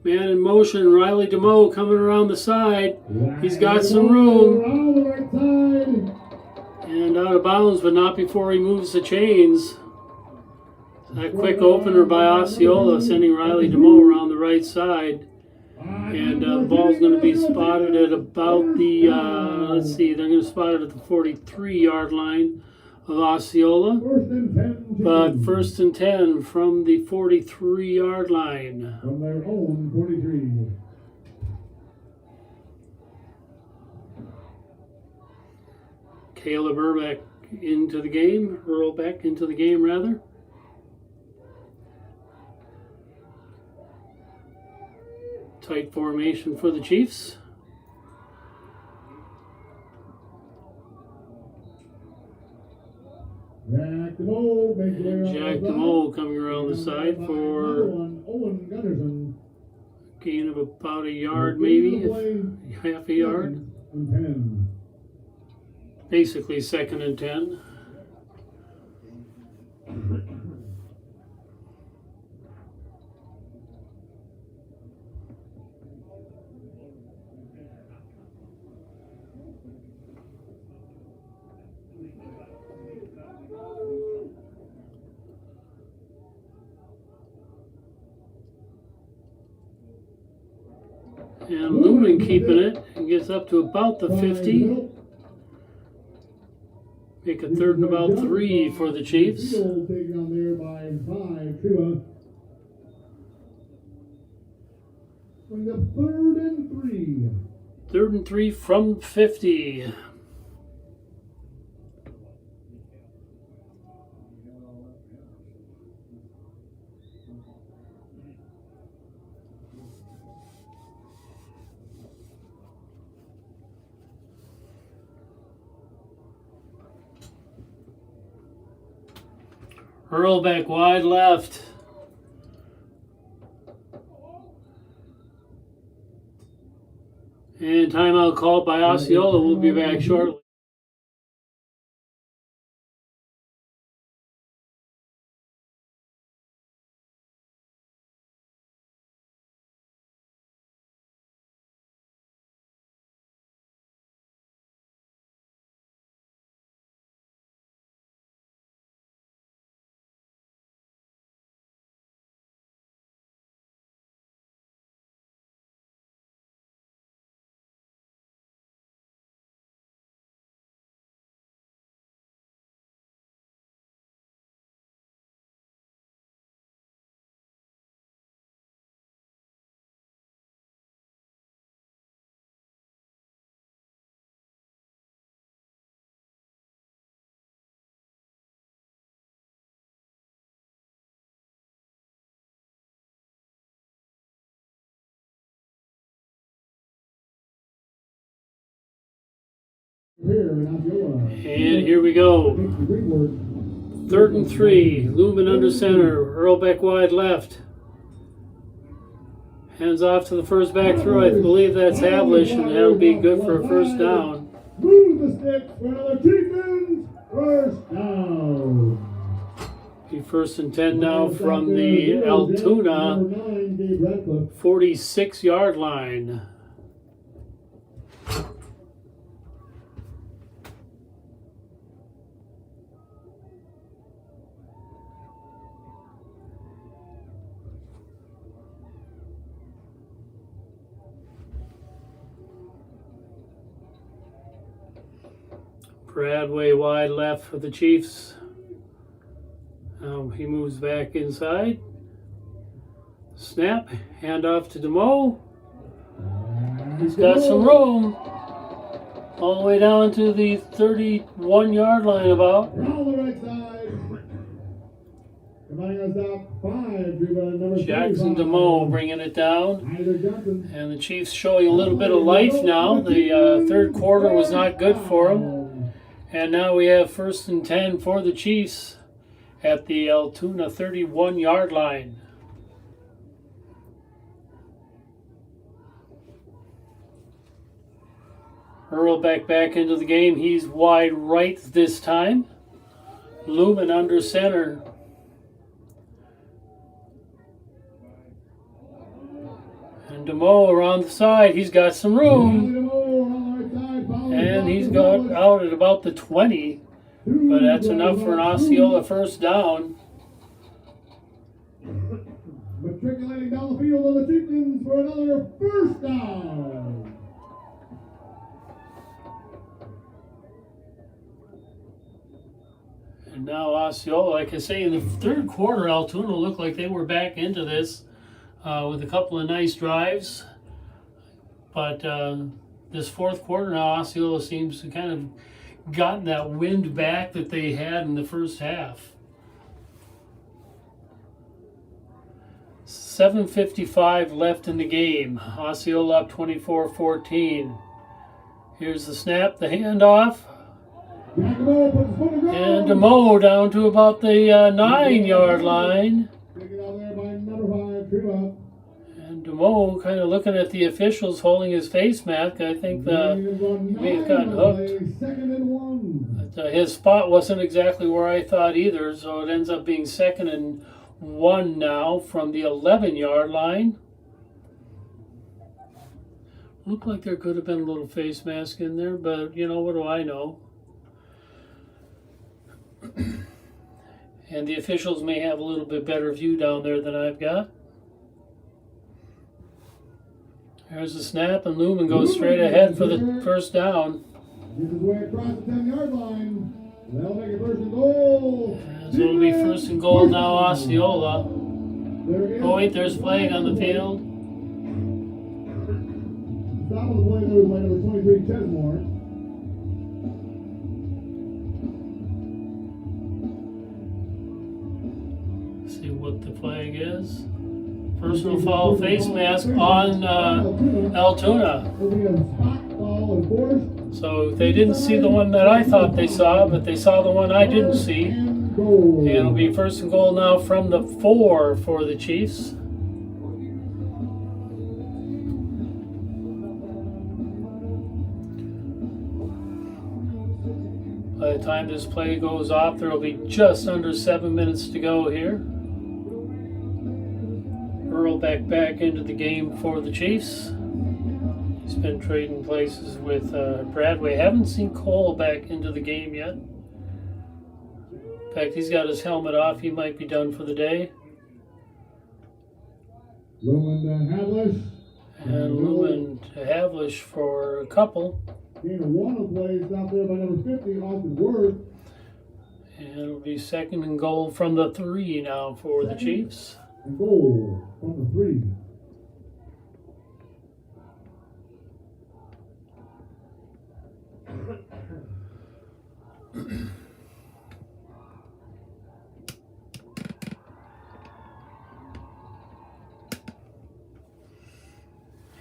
Man in motion, Riley DeMoe coming around the side. He's got some room. And out of bounds, but not before he moves the chains. That quick opener by Osceola, sending Riley DeMoe around the right side. And the ball's going to be spotted at about the, let's see, they're going to spot it at the 43-yard line of Osceola. But 1st and 10 from the 43-yard line. From their own 43. Caleb Earl into the game, rather. Tight formation for the Chiefs. Jack DeMoe coming around the side for a gain of about a yard, maybe half a yard. Basically 2nd and 10. And Lumen keeping it and gets up to about the 50. Make a 3rd and about 3 for the Chiefs. Field taken on there by 5, Triba. Bring up 3rd and 3. 3rd and 3 from 50. Earl back wide left. And timeout called by Osceola. We'll be back shortly. And here we go. 3rd and 3. Lumen under center. Earl back wide left. Hands off to the first back throw. I believe that's Havlish, and that'll be good for a 1st down. Move the sticks for another Chieftains. 1st down. Be 1st and 10 now from the Altoona 46-yard line. Bradway wide left for the Chiefs. He moves back inside. Snap, handoff to DeMoe. He's got some room. All the way down to the 31-yard line about. Round the right side. Coming us out 5. Number Jackson 35. DeMoe bringing it down. Isaac Johnson. And the Chiefs showing a little bit of life now. The 3rd quarter was not good for them. And now we have 1st and 10 for the Chiefs at the Altoona 31-yard line. Earl back into the game. He's wide right this time. Lumen under center. And DeMoe around the side. He's got some room. And he's got out at about the 20. But that's enough for an Osceola 1st down. Matriculating down the field of the Chieftains for another 1st down. And now Osceola, like I say, in the 3rd quarter, Altoona looked like they were back into this with a couple of nice drives. But this 4th quarter now, Osceola seems to kind of gotten that wind back that they had in the 1st half. 7:55 left in the game. Osceola up 24-14. Here's the snap, the handoff. And DeMoe down to about the 9-yard line. And DeMoe kind of looking at the officials holding his face mask. I think he may have gotten hooked. But, his spot wasn't exactly where I thought either, so it ends up being 2nd and 1 now from the 11-yard line. Looked like there could have been a little face mask in there, but you know, what do I know? And the officials may have a little bit better view down there than I've got. There's the snap, and Lumen goes straight ahead for the first down. Gets his way across the 10-yard line. That'll make it first and goal. And so it'll be first and goal now, Osceola. There is Oh wait, there's flag on the field. Stop on the play move by number 23, Chesmore. See what the flag is. Personal foul face mask on Altoona. There'll be a spot foul enforced. So they didn't see the one that I thought they saw, but they saw the one I didn't see. And goal. And it'll be first and goal now from the 4 for the Chiefs. By the time this play goes off, there will be just under 7 minutes to go here. Earl back into the game for the Chiefs. He's been trading places with Bradway. Haven't seen Cole back into the game yet. In fact, he's got his helmet off. He might be done for the day. Lumen to Havlish. And Lumen to Havlish for a couple. Gain of 1 of plays out there by number 50, Austin Worth. And it'll be second and goal from the 3 now for the Chiefs. And goal from the 3.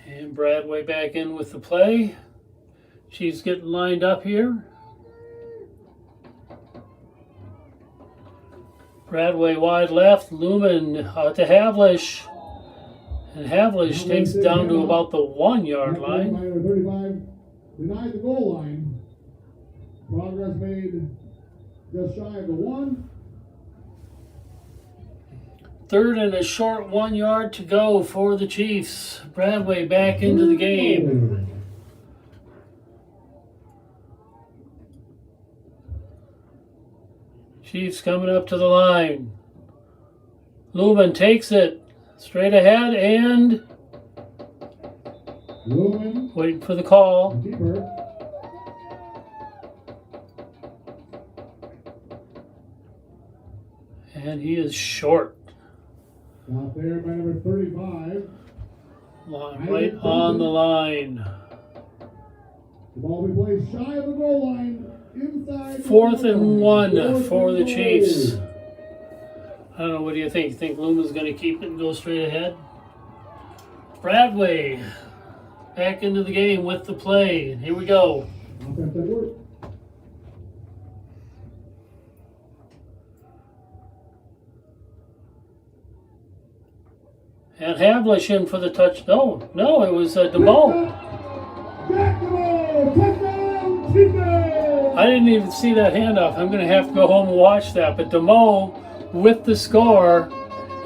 And Bradway back in with the play. Chiefs getting lined up here. Bradway wide left, Lumen to Havlish. And Havlish takes it down to about the 1 yard line. Number 35 denied the goal line. Progress made just shy of the 1. Third and a short 1 yard to go for the Chiefs. Bradway back into the game. Chiefs coming up to the line. Lumen takes it straight ahead and Lumen, waiting for the call. keeper. And he is short. Out there by number 35. Right on the line. The ball will be played shy of the goal line. Inside. 4th and 1 Fourth for and the goal. Chiefs. I don't know, what do you think? Think Lumen's going to keep it and go straight ahead? Bradway back into the game with the play. Here we go. Offense at work. And Havlish in for the touchdown. No, it was DeMo. Jack DeMo, touchdown, Chieftains! I didn't even see that handoff. I'm going to have to go home and watch that. But DeMo with the score,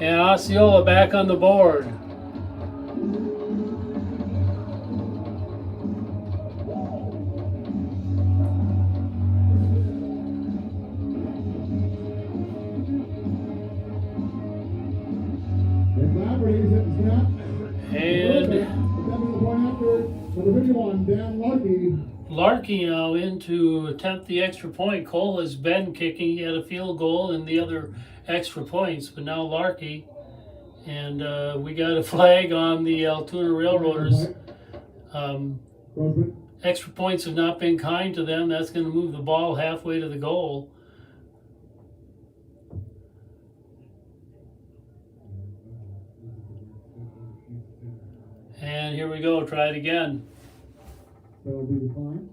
and Osceola back on the board. Larkey now in to attempt the extra point. Cole has been kicking. He had a field goal and the other extra points, but now Larkey. And we got a flag on the Altoona Railroaders. Extra points have not been kind to them. That's going to move the ball halfway to the goal. And here we go. Try it again. That'll be declined.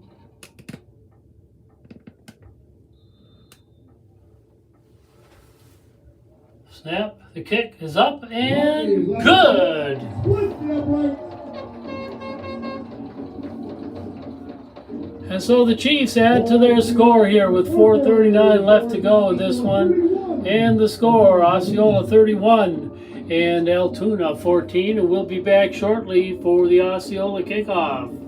Snap. The kick is up and good. And so the Chiefs add to their score here with 4:39 left to go in this one. And the score, Osceola 31 and Altoona 14. And we'll be back shortly for the Osceola kickoff.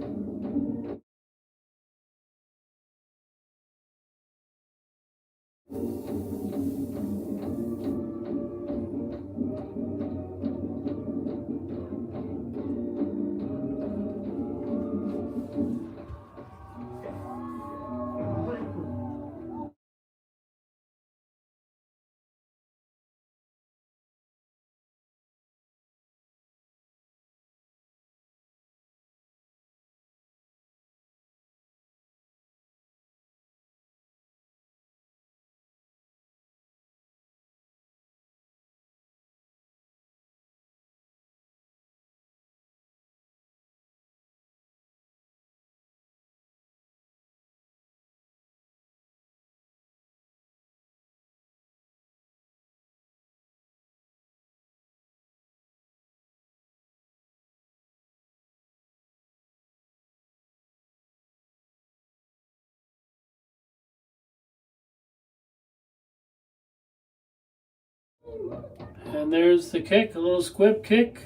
And there's the kick, a little squib kick.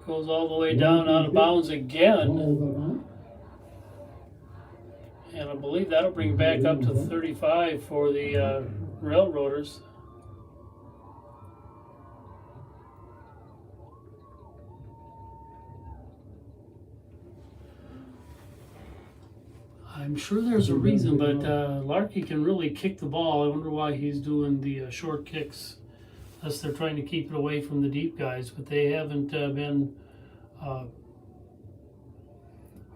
Goes all the way down out of bounds again. And I believe that'll bring back up to 35 for the Railroaders. I'm sure there's a reason, but Larkey can really kick the ball. I wonder why he's doing the short kicks. Unless they're trying to keep it away from the deep guys, but they haven't been a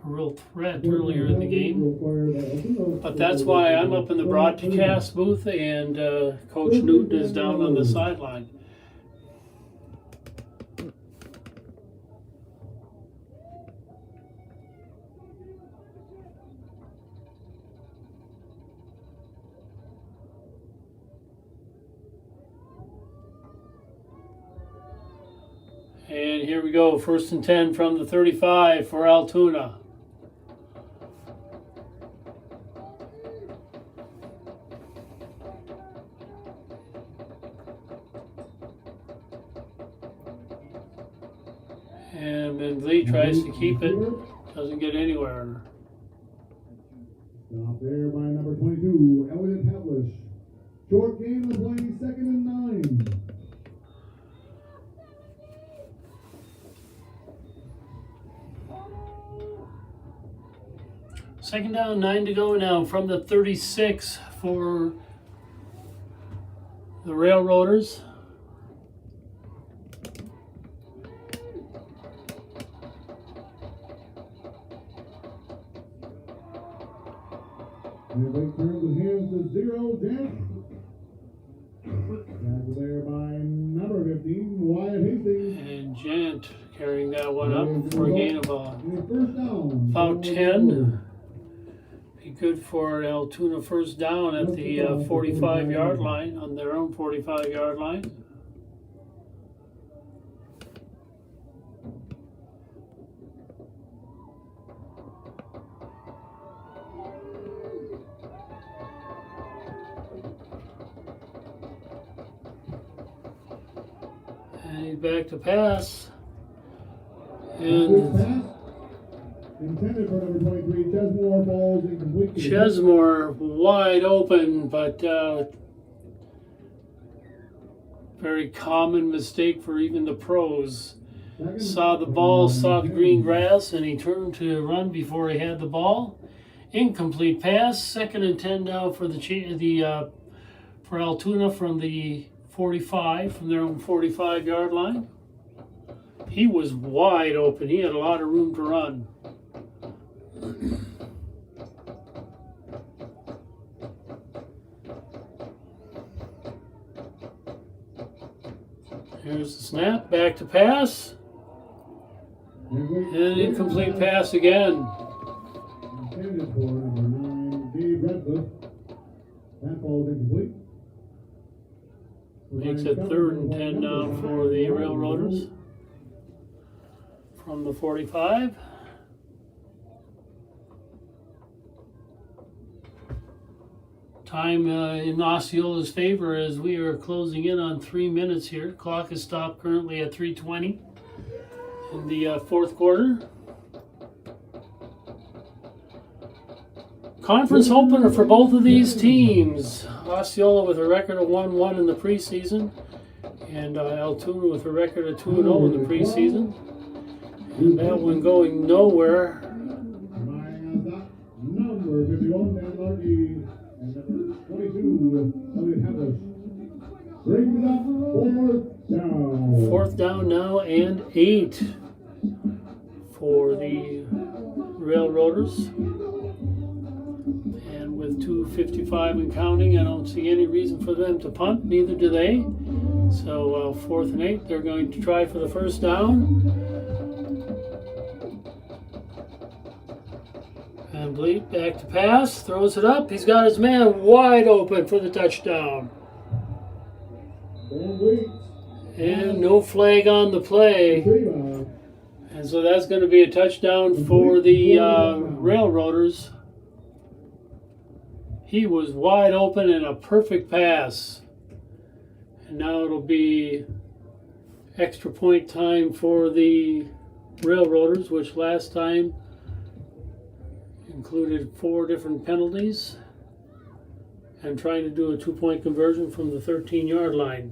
real threat earlier in the game. But that's why I'm up in the broadcast booth and Coach Newton is down on the sideline. And here we go, 1st and 10 from the 35 for Altoona. And Van Vliet tries to keep it, doesn't get anywhere. Stop there by number 22, Elliot Havlish. Short game of the play, 2nd and 9. Second down, 9 to go now from the 36 for the Railroaders. And they turn the hands to 0, Jack. Tackled there by number 15, Wyatt Hastings. And Jant carrying that one up for a gain of First down. about 10. Be good for Altoona first down at the 45-yard line, on their own 45-yard line. And he's back to pass. And intended for number 23, Chesmore, falls incomplete. Chesmore wide open, but very common mistake for even the pros. Saw the ball, saw the green grass, and he turned to run before he had the ball. Incomplete pass. 2nd and 10 now for for Altoona from the 45, from their own 45-yard line. He was wide open. He had a lot of room to run. Here's the snap, back to pass. And an incomplete pass again. Intended for number 9, Dave Redcliffe. That ball is incomplete. Makes it 3rd and 10 now for the Railroaders from the 45. Time in Osceola's favor as we are closing in on 3 minutes here. Clock is stopped currently at 3:20 in the 4th quarter. Conference opener for both of these teams. Osceola with a record of 1-1 in the preseason, and Altoona with a record of 2-0 in the preseason. And that one going nowhere. Number 51, Dan Larkey, and number 22, Elliot Havlish. Brings it up, 4th down. 4th down now and 8 for the Railroaders. And with 2:55 and counting, I don't see any reason for them to punt, neither do they. So 4th and 8, they're going to try for the first down. Van Vliet back to pass, throws it up. He's got his man wide open for the touchdown. Van Vliet. And no flag on the play. And so that's going to be a touchdown for the Railroaders. He was wide open and a perfect pass. And now it'll be extra point time for the Railroaders, which last time included 4 different penalties and trying to do a 2-point conversion from the 13-yard line.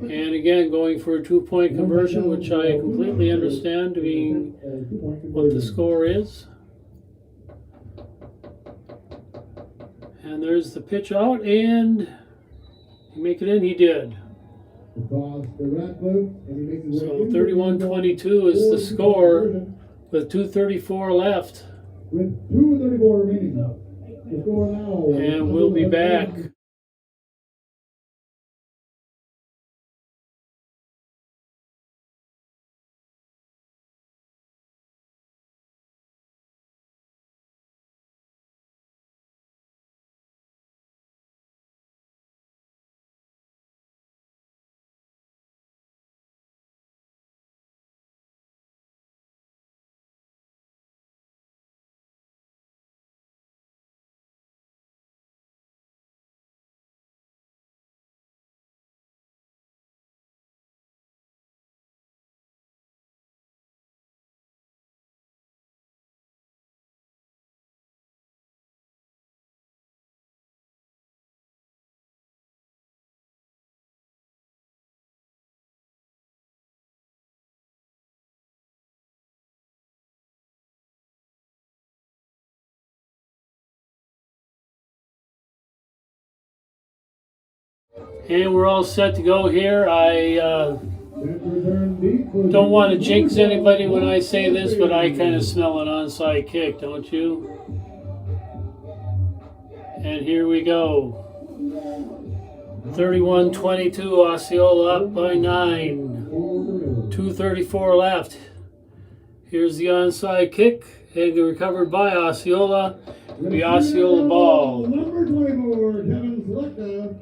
And again, going for a 2-point conversion, which I completely understand being what the score is. And there's the pitch out, and he make it in. He did. Across the Radcliffe, and he makes his way So into 31-22 is the score with 2:34 left. With 2:34 remaining. The score now. And we'll be back. And we're all set to go here. I don't want to jinx anybody when I say this, but I kind of smell an onside kick, don't you? And here we go. 31-22, Osceola up by 9. 2:34 left. Here's the onside kick, and recovered by Osceola. The Osceola ball. Number 24, Kevin Selecta.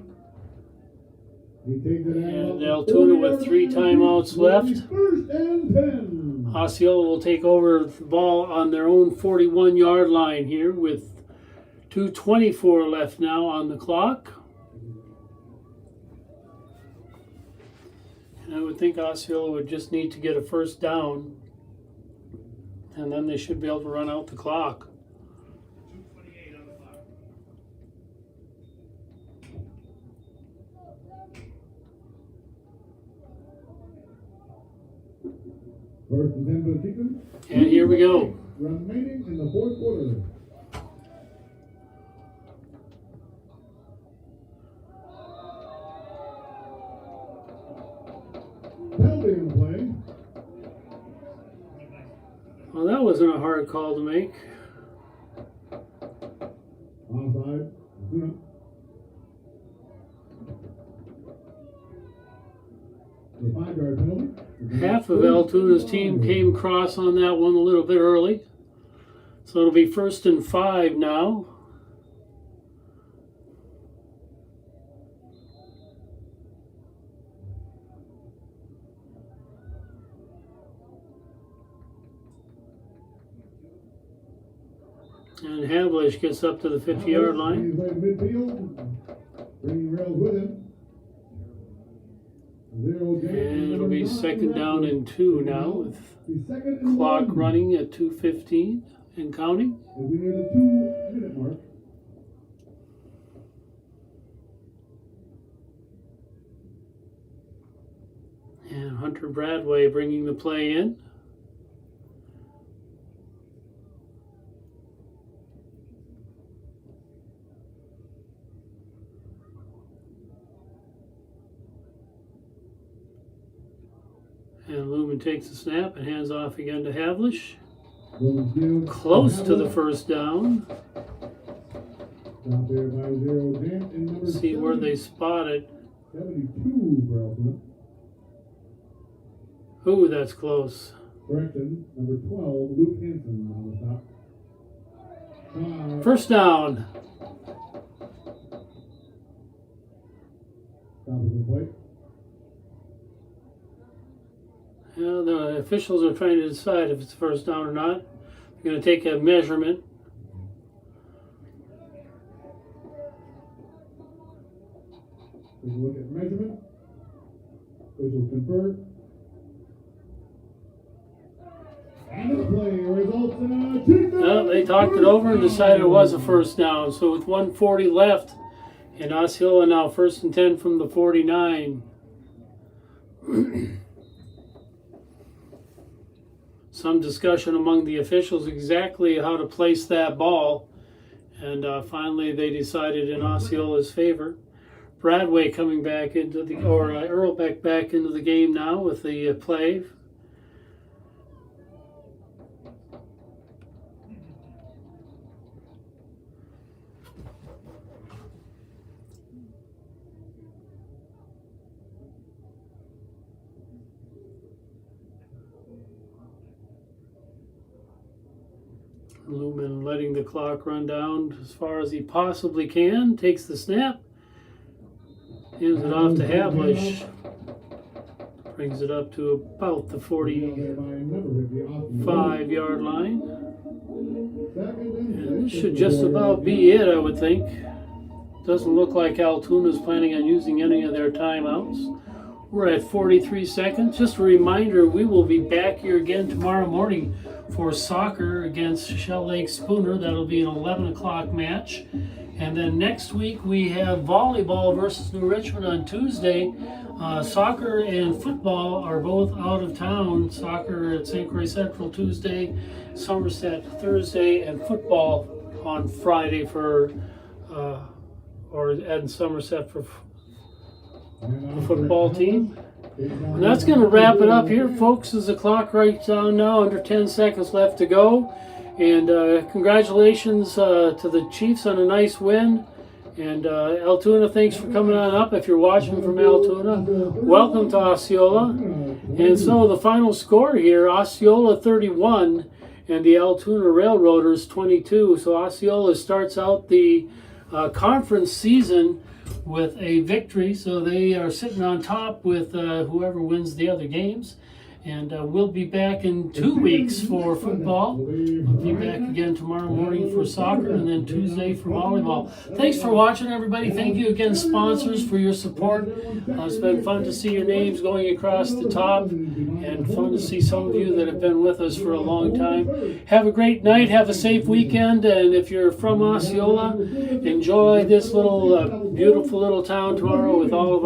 And Altoona with 3 timeouts left. First and 10. Osceola will take over the ball on their own 41-yard line here with 2:24 left now on the clock. And I would think Osceola would just need to get a first down, and then they should be able to run out the clock. 2:28 on the clock. First and 10 for the Chieftains. And here we go. Remaining in the fourth quarter. Penalty in play. Well, that wasn't a hard call to make. Onside. Altoona. The 5-yard penalty. Half of Altoona's team came across on that one a little bit early. So it'll be 1st and 5 now. And Havlish gets up to the 50-yard line. He's way to midfield. Bringing Rails with him. And it'll be 2nd down and 2 now with clock running at 2:15 and counting. We're near the 2-minute mark. And Hunter Bradway bringing the play in. And Lumen takes the snap and hands off again to Havlish. Close to the first down. Stop there by 0 Dant and number See where they spot it. 72 for Altoona. Ooh, that's close. Correction, number 12, Luke Hansen on the stop. First down. Top of the plate. Yeah, the officials are trying to decide if it's first down or not. They're going to take a measurement. look at measurement. Officials confer. And the play results in a Chieftains. Well, they talked it over and decided it was a first down. So with 1:40 left, and Osceola now 1st and 10 from the 49. Some discussion among the officials exactly how to place that ball, and finally they decided in Osceola's favor. Bradway coming back into the, or Earlbeck back into the game now with the play. Lumen letting the clock run down as far as he possibly can. Takes the snap. Hands it off to Havlish. Brings it up to about the 45-yard line. And this should just about be it, I would think. Doesn't look like Altoona is planning on using any of their timeouts. We're at 43 seconds. Just a reminder, we will be back here again tomorrow morning for soccer against Shell Lake Spooner. That'll be an 11 o'clock match. And then next week we have volleyball versus New Richmond on Tuesday. Soccer and football are both out of town. Soccer at St. Croix Central Tuesday, Somerset Thursday, and football on Friday for, or at Somerset for the football team. And that's going to wrap it up here, folks, as the clock writes down now, under 10 seconds left to go. And congratulations to the Chiefs on a nice win. And Altoona, thanks for coming on up. If you're watching from Altoona, welcome to Osceola. And so the final score here, Osceola 31 and the Altoona Railroaders 22. So Osceola starts out the conference season with a victory, so they are sitting on top with whoever wins the other games. And we'll be back in 2 weeks for football. We'll be back again tomorrow morning for soccer, and then Tuesday for volleyball. Thanks for watching, everybody. Thank you again, sponsors, for your support. It's been fun to see your names going across the top, and fun to see some of you that have been with us for a long time. Have a great night. Have a safe weekend. And if you're from Osceola, enjoy this little beautiful little town tomorrow with all of our